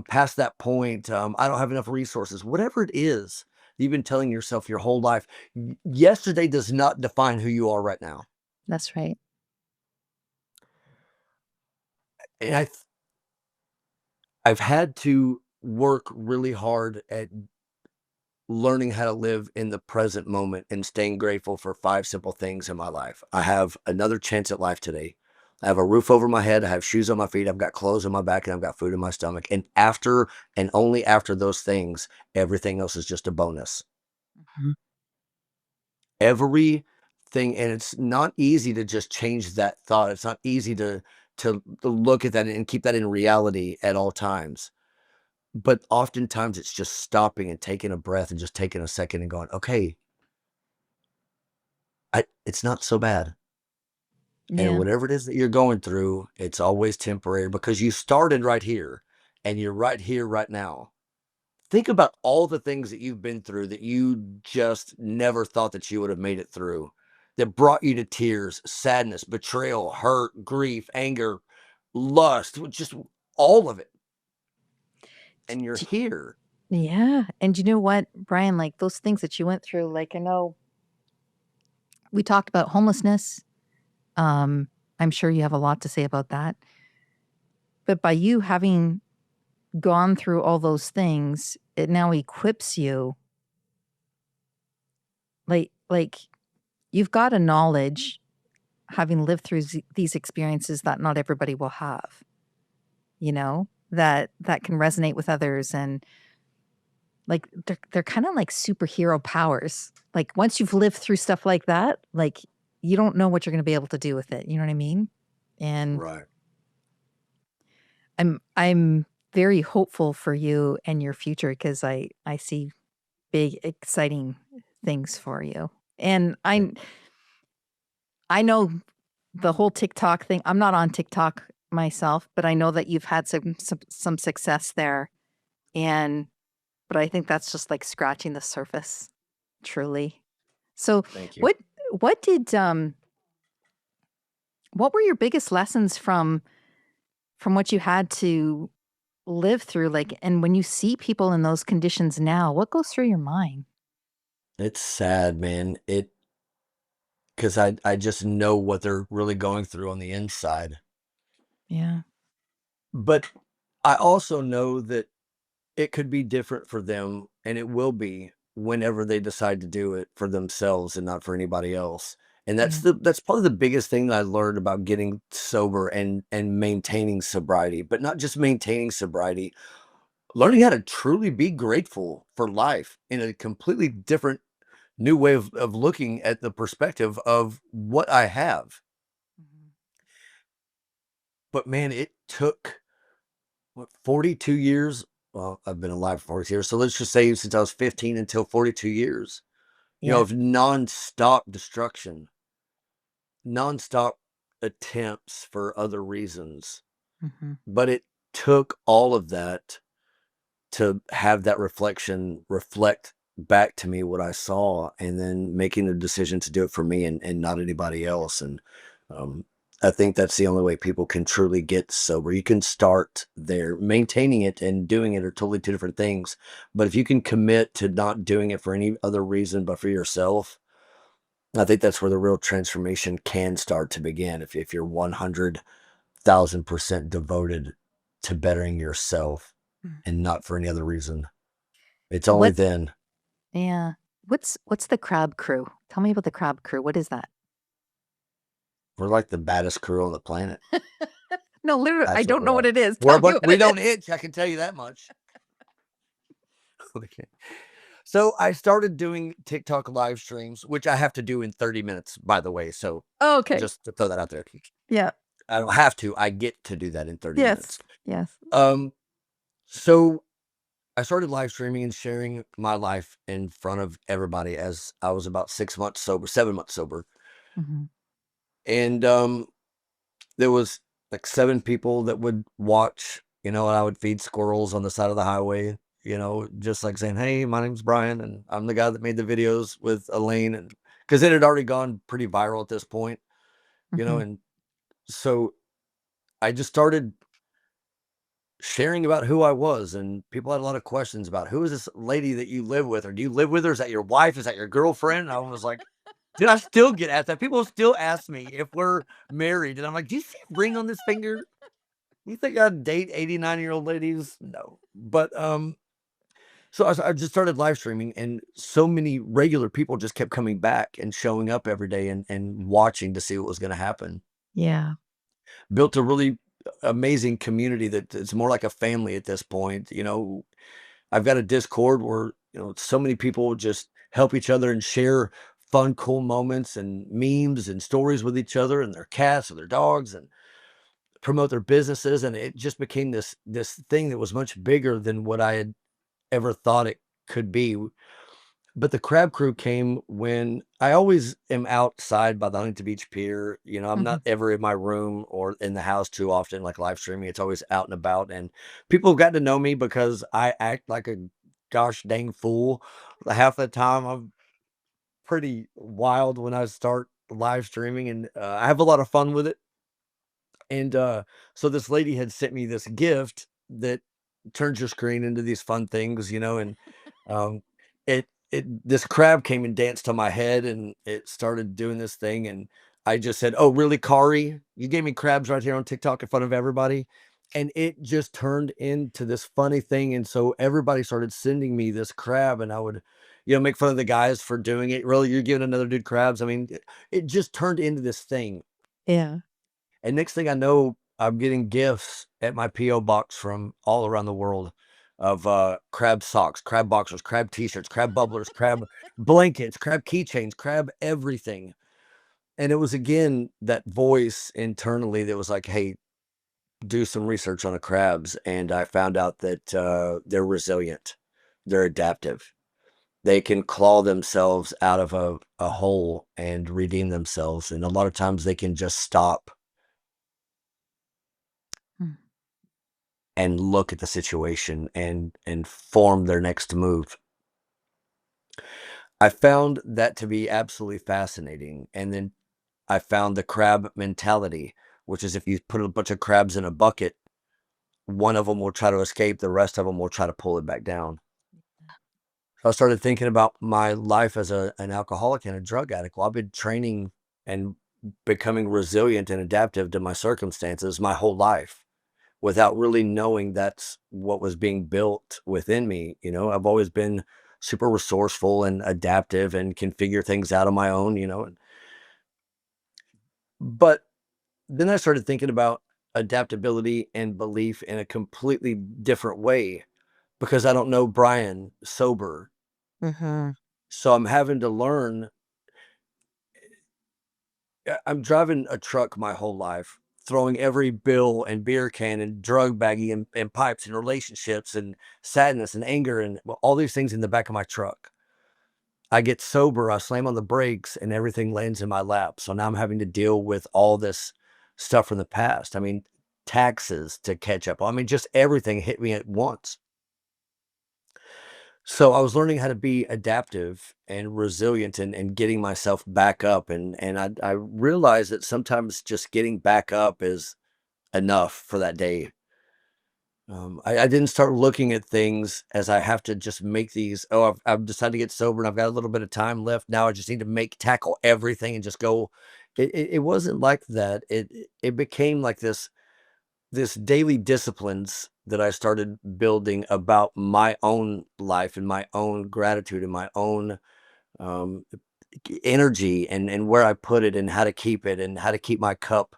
past that point. I don't have enough resources. Whatever it is you've been telling yourself your whole life, yesterday does not define who you are right now. That's right. And I've had to work really hard at learning how to live in the present moment and staying grateful for five simple things in my life. I have another chance at life today. I have a roof over my head. I have shoes on my feet. I've got clothes on my back and I've got food in my stomach. And after and only after those things, everything else is just a bonus. Mhm. Everything, and it's not easy to just change that thought. It's not easy to look at that and keep that in reality at all times. But oftentimes it's just stopping and taking a breath and just taking a second and going, okay, it's not so bad. And Yeah. whatever it is that you're going through, it's always temporary because you started right here and you're right here right now. Think about all the things that you've been through that you just never thought that you would have made it through, that brought you to tears, sadness, betrayal, hurt, grief, anger, lust, just all of it. And you're D- here. Yeah. And you know what, Brian, like those things that you went through, like I know we talked about homelessness. Um, I'm sure you have a lot to say about that. But by you having gone through all those things, it now equips you like you've got a knowledge having lived through these experiences that not everybody will have, that can resonate with others and like they're kind of like superhero powers. Like once you've lived through stuff like that, like you don't know what you're going to be able to do with it. You know what I mean? And Right. I'm very hopeful for you and your future because I see big exciting things for you. And I know the whole TikTok thing. I'm not on TikTok myself, but I know that you've had some success there. And but I think that's just like scratching the surface, truly. So Thank you. what what did what were your biggest lessons from what you had to live through? Like, and when you see people in those conditions now, what goes through your mind? It's sad, man. Because I just know what they're really going through on the inside. Yeah. But I also know that it could be different for them, and it will be whenever they decide to do it for themselves and not for anybody else. And Yeah. that's probably the biggest thing that I learned about getting sober and maintaining sobriety, but not just maintaining sobriety, learning how to truly be grateful for life in a completely different new way of looking at the perspective of what I have. Mhm. But man, it took what, 42 years. Well, I've been alive for 40 years. So let's just say since I was 15 until 42 years, Yeah. of nonstop destruction, nonstop attempts for other reasons. Mhm. But it took all of that to have that reflection reflect back to me what I saw and then making the decision to do it for me and not anybody else. And um, I think that's the only way people can truly get sober. You can start there. Maintaining it and doing it are totally two different things. But if you can commit to not doing it for any other reason but for yourself, I think that's where the real transformation can start to begin. If you're 100,000% devoted to bettering yourself Mm. and not for any other reason. It's only What then. yeah. What's the crab crew? Tell me about the crab crew. What is that? We're like the baddest crew on the planet. No, literally, I That's what don't we know what are. it is. We're Tell a me bunch, what we it don't is. itch, I can tell you that much. Okay. So I started doing TikTok live streams, which I have to do in 30 minutes, by the way. So Oh, okay. just to throw that out there. Yeah. I don't have to, I get to do that in 30 minutes. Yes. Yes. Um, so I started live streaming and sharing my life in front of everybody as I was about 6 months sober, 7 months sober. Mhm. And there was like 7 people that would watch, and I would feed squirrels on the side of the highway, just like saying, "Hey, my name's Brian, and I'm the guy that made the videos with Elaine," and because it had already gone pretty viral at this point, Mhm. and so I just started sharing about who I was, and people had a lot of questions about who is this lady that you live with, or do you live with her? Is that your wife? Is that your girlfriend? And I was like, dude, I still get asked that. People still ask me if we're married, and I'm like, do you see a ring on this finger? You think I'd date 89-year-old ladies? No. But so I just started live streaming, and so many regular people just kept coming back and showing up every day and watching to see what was going to happen. Yeah. Built a really amazing community that it's more like a family at this point. I've got a Discord where, so many people just help each other and share fun, cool moments and memes and stories with each other and their cats or their dogs and promote their businesses. And it just became this thing that was much bigger than what I had ever thought it could be. But the crab crew came when I always am outside by the Huntington Beach pier. You know, I'm Mhm. not ever in my room or in the house too often, like live streaming. It's always out and about. And people have gotten to know me because I act like a gosh dang fool. Half the time I'm pretty wild when I start live streaming, and I have a lot of fun with it. And, so this lady had sent me this gift that turns your screen into these fun things, you know, and, um, it this crab came and danced on my head, and it started doing this thing, and I just said, "Oh, really, Kari? You gave me crabs right here on TikTok in front of everybody?" And it just turned into this funny thing, and so everybody started sending me this crab, and I would, make fun of the guys for doing it. "Really, you're giving another dude crabs?" I mean, it just turned into this thing. Yeah. And next thing I know, I'm getting gifts at my PO box from all around the world of crab socks, crab boxers, crab t-shirts, crab bubblers, crab blankets, crab keychains, crab everything. And it was again that voice internally that was like, "Hey, do some research on the crabs." And I found out that they're resilient, they're adaptive. They can claw themselves out of a hole and redeem themselves. And a lot of times they can just stop Mm. and look at the situation and form their next move. I found that to be absolutely fascinating. And then I found the crab mentality, which is if you put a bunch of crabs in a bucket, one of them will try to escape, the rest of them will try to pull it back down. So I started thinking about my life as an alcoholic and a drug addict. Well, I've been training and becoming resilient and adaptive to my circumstances my whole life, without really knowing that's what was being built within me. I've always been super resourceful and adaptive and can figure things out on my own, but then I started thinking about adaptability and belief in a completely different way because I don't know Brian sober. Mhm. So I'm having to learn. I'm driving a truck my whole life, throwing every bill and beer can and drug baggie and pipes and relationships and sadness and anger and all these things in the back of my truck. I get sober, I slam on the brakes, and everything lands in my lap. So now I'm having to deal with all this stuff from the past. I mean, taxes to catch up. I mean, just everything hit me at once. So I was learning how to be adaptive and resilient and getting myself back up. And I realized that sometimes just getting back up is enough for that day. I didn't start looking at things as I have to just make these. Oh, I've decided to get sober and I've got a little bit of time left. Now I just need to tackle everything and just go. It wasn't like that. It became like this daily disciplines that I started building about my own life and my own gratitude and my own um, energy and where I put it and how to keep it and how to keep my cup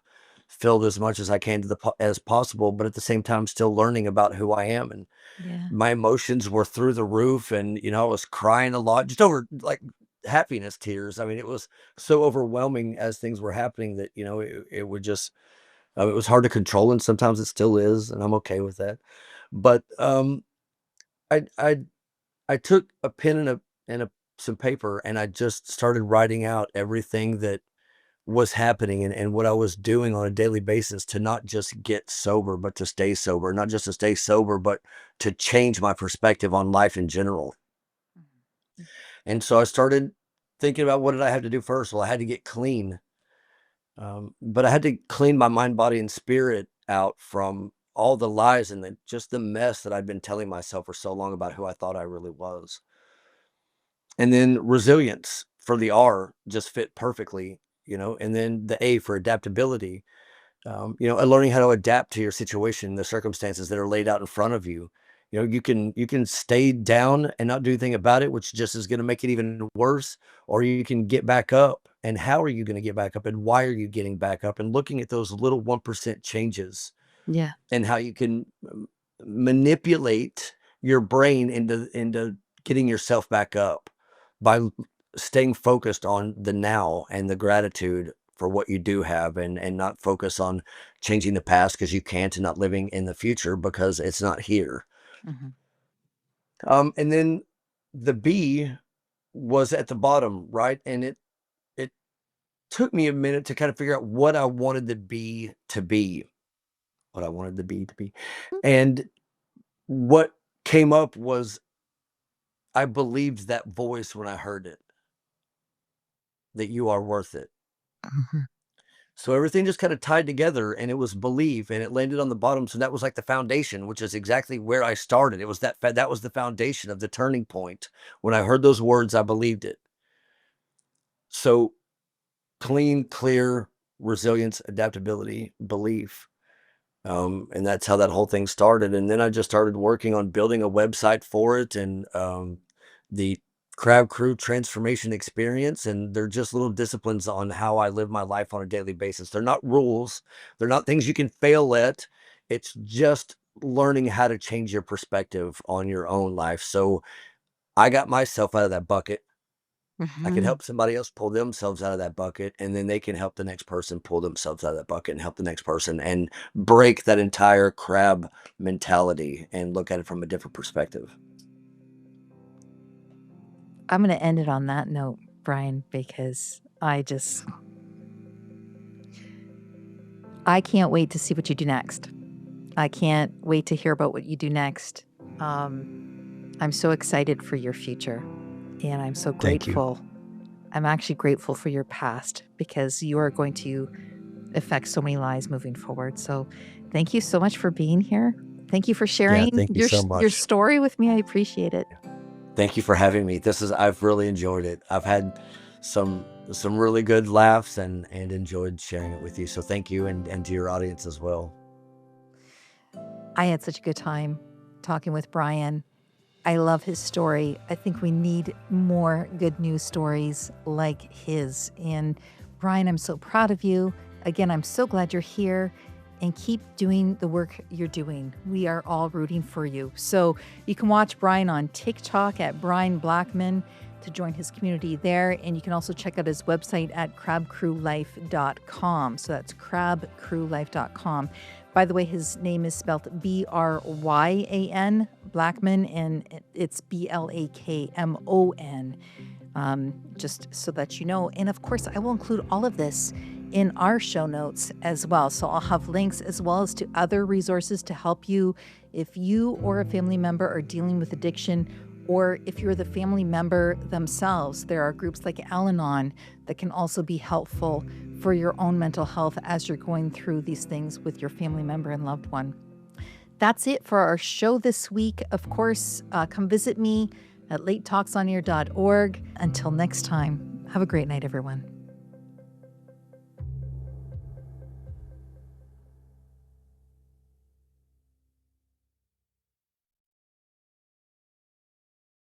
filled as much as I can as possible, but at the same time still learning about who I am. And Yeah. my emotions were through the roof, and I was crying a lot just over like happiness tears. I mean, it was so overwhelming as things were happening that it would just it was hard to control, and sometimes it still is, and I'm okay with that. But I I I took a pen and some paper, and I just started writing out everything that was happening and what I was doing on a daily basis to not just get sober, but to stay sober, not just to stay sober, but to change my perspective on life in general. Mhm. And so I started thinking about what did I have to do first? Well, I had to get clean. But I had to clean my mind, body, and spirit out from all the lies and just the mess that I'd been telling myself for so long about who I thought I really was. And then resilience for the R just fit perfectly, and then the A for adaptability, and learning how to adapt to your situation, the circumstances that are laid out in front of you. You can stay down and not do anything about it, which just is going to make it even worse, or you can get back up. And how are you going to get back up, and why are you getting back up? And looking at those little 1% changes Yeah. and how you can manipulate your brain into getting yourself back up by staying focused on the now and the gratitude for what you do have, and not focus on changing the past because you can't, and not living in the future because it's not here. Mhm. And then the B was at the bottom, right? And it took me a minute to kind of figure out what I wanted to be, what I wanted to be. And what came up was I believed that voice when I heard it, that you are worth it. Mhm. So everything just kind of tied together and it was belief and it landed on the bottom. So that was like the foundation, which is exactly where I started. It was that was the foundation of the turning point. When I heard those words, I believed it. So clean, clear, resilience, adaptability, belief. And that's how that whole thing started. And then I just started working on building a website for it and the Crab Crew transformation experience. And they're just little disciplines on how I live my life on a daily basis. They're not rules, they're not things you can fail at. It's just learning how to change your perspective on your own life. So I got myself out of that bucket. I can Mhm. help somebody else pull themselves out of that bucket, and then they can help the next person pull themselves out of that bucket and help the next person and break that entire crab mentality and look at it from a different perspective. I'm gonna end it on that note, Bryan, because I can't wait to see what you do next. I can't wait to hear about what you do next. I'm so excited for your future, and I'm so Thank you. grateful. I'm actually grateful for your past because you are going to affect so many lives moving forward. So, thank you so much for being here. Thank you for Yeah, sharing thank you so your much. story with me. I appreciate it. Yeah. Thank you for having me. I've really enjoyed it. I've had some really good laughs and enjoyed sharing it with you. So thank you and to your audience as well. I had such a good time talking with Bryan. I love his story. I think we need more good news stories like his. And Bryan, I'm so proud of you. Again, I'm so glad you're here and keep doing the work you're doing. We are all rooting for you. So you can watch Bryan on TikTok at Bryan Blackmon to join his community there. And you can also check out his website at crabcrewlife.com. So that's crabcrewlife.com. By the way, his name is spelled Bryan, Blackmon, and it's Blakmon, just so that you know. And of course, I will include all of this in our show notes as well. So I'll have links as well as to other resources to help you if you or a family member are dealing with addiction, or if you're the family member themselves. There are groups like Al Anon that can also be helpful for your own mental health as you're going through these things with your family member and loved one. That's it for our show this week. Of course, come visit me at latetalksonair.org. Until next time, have a great night, everyone.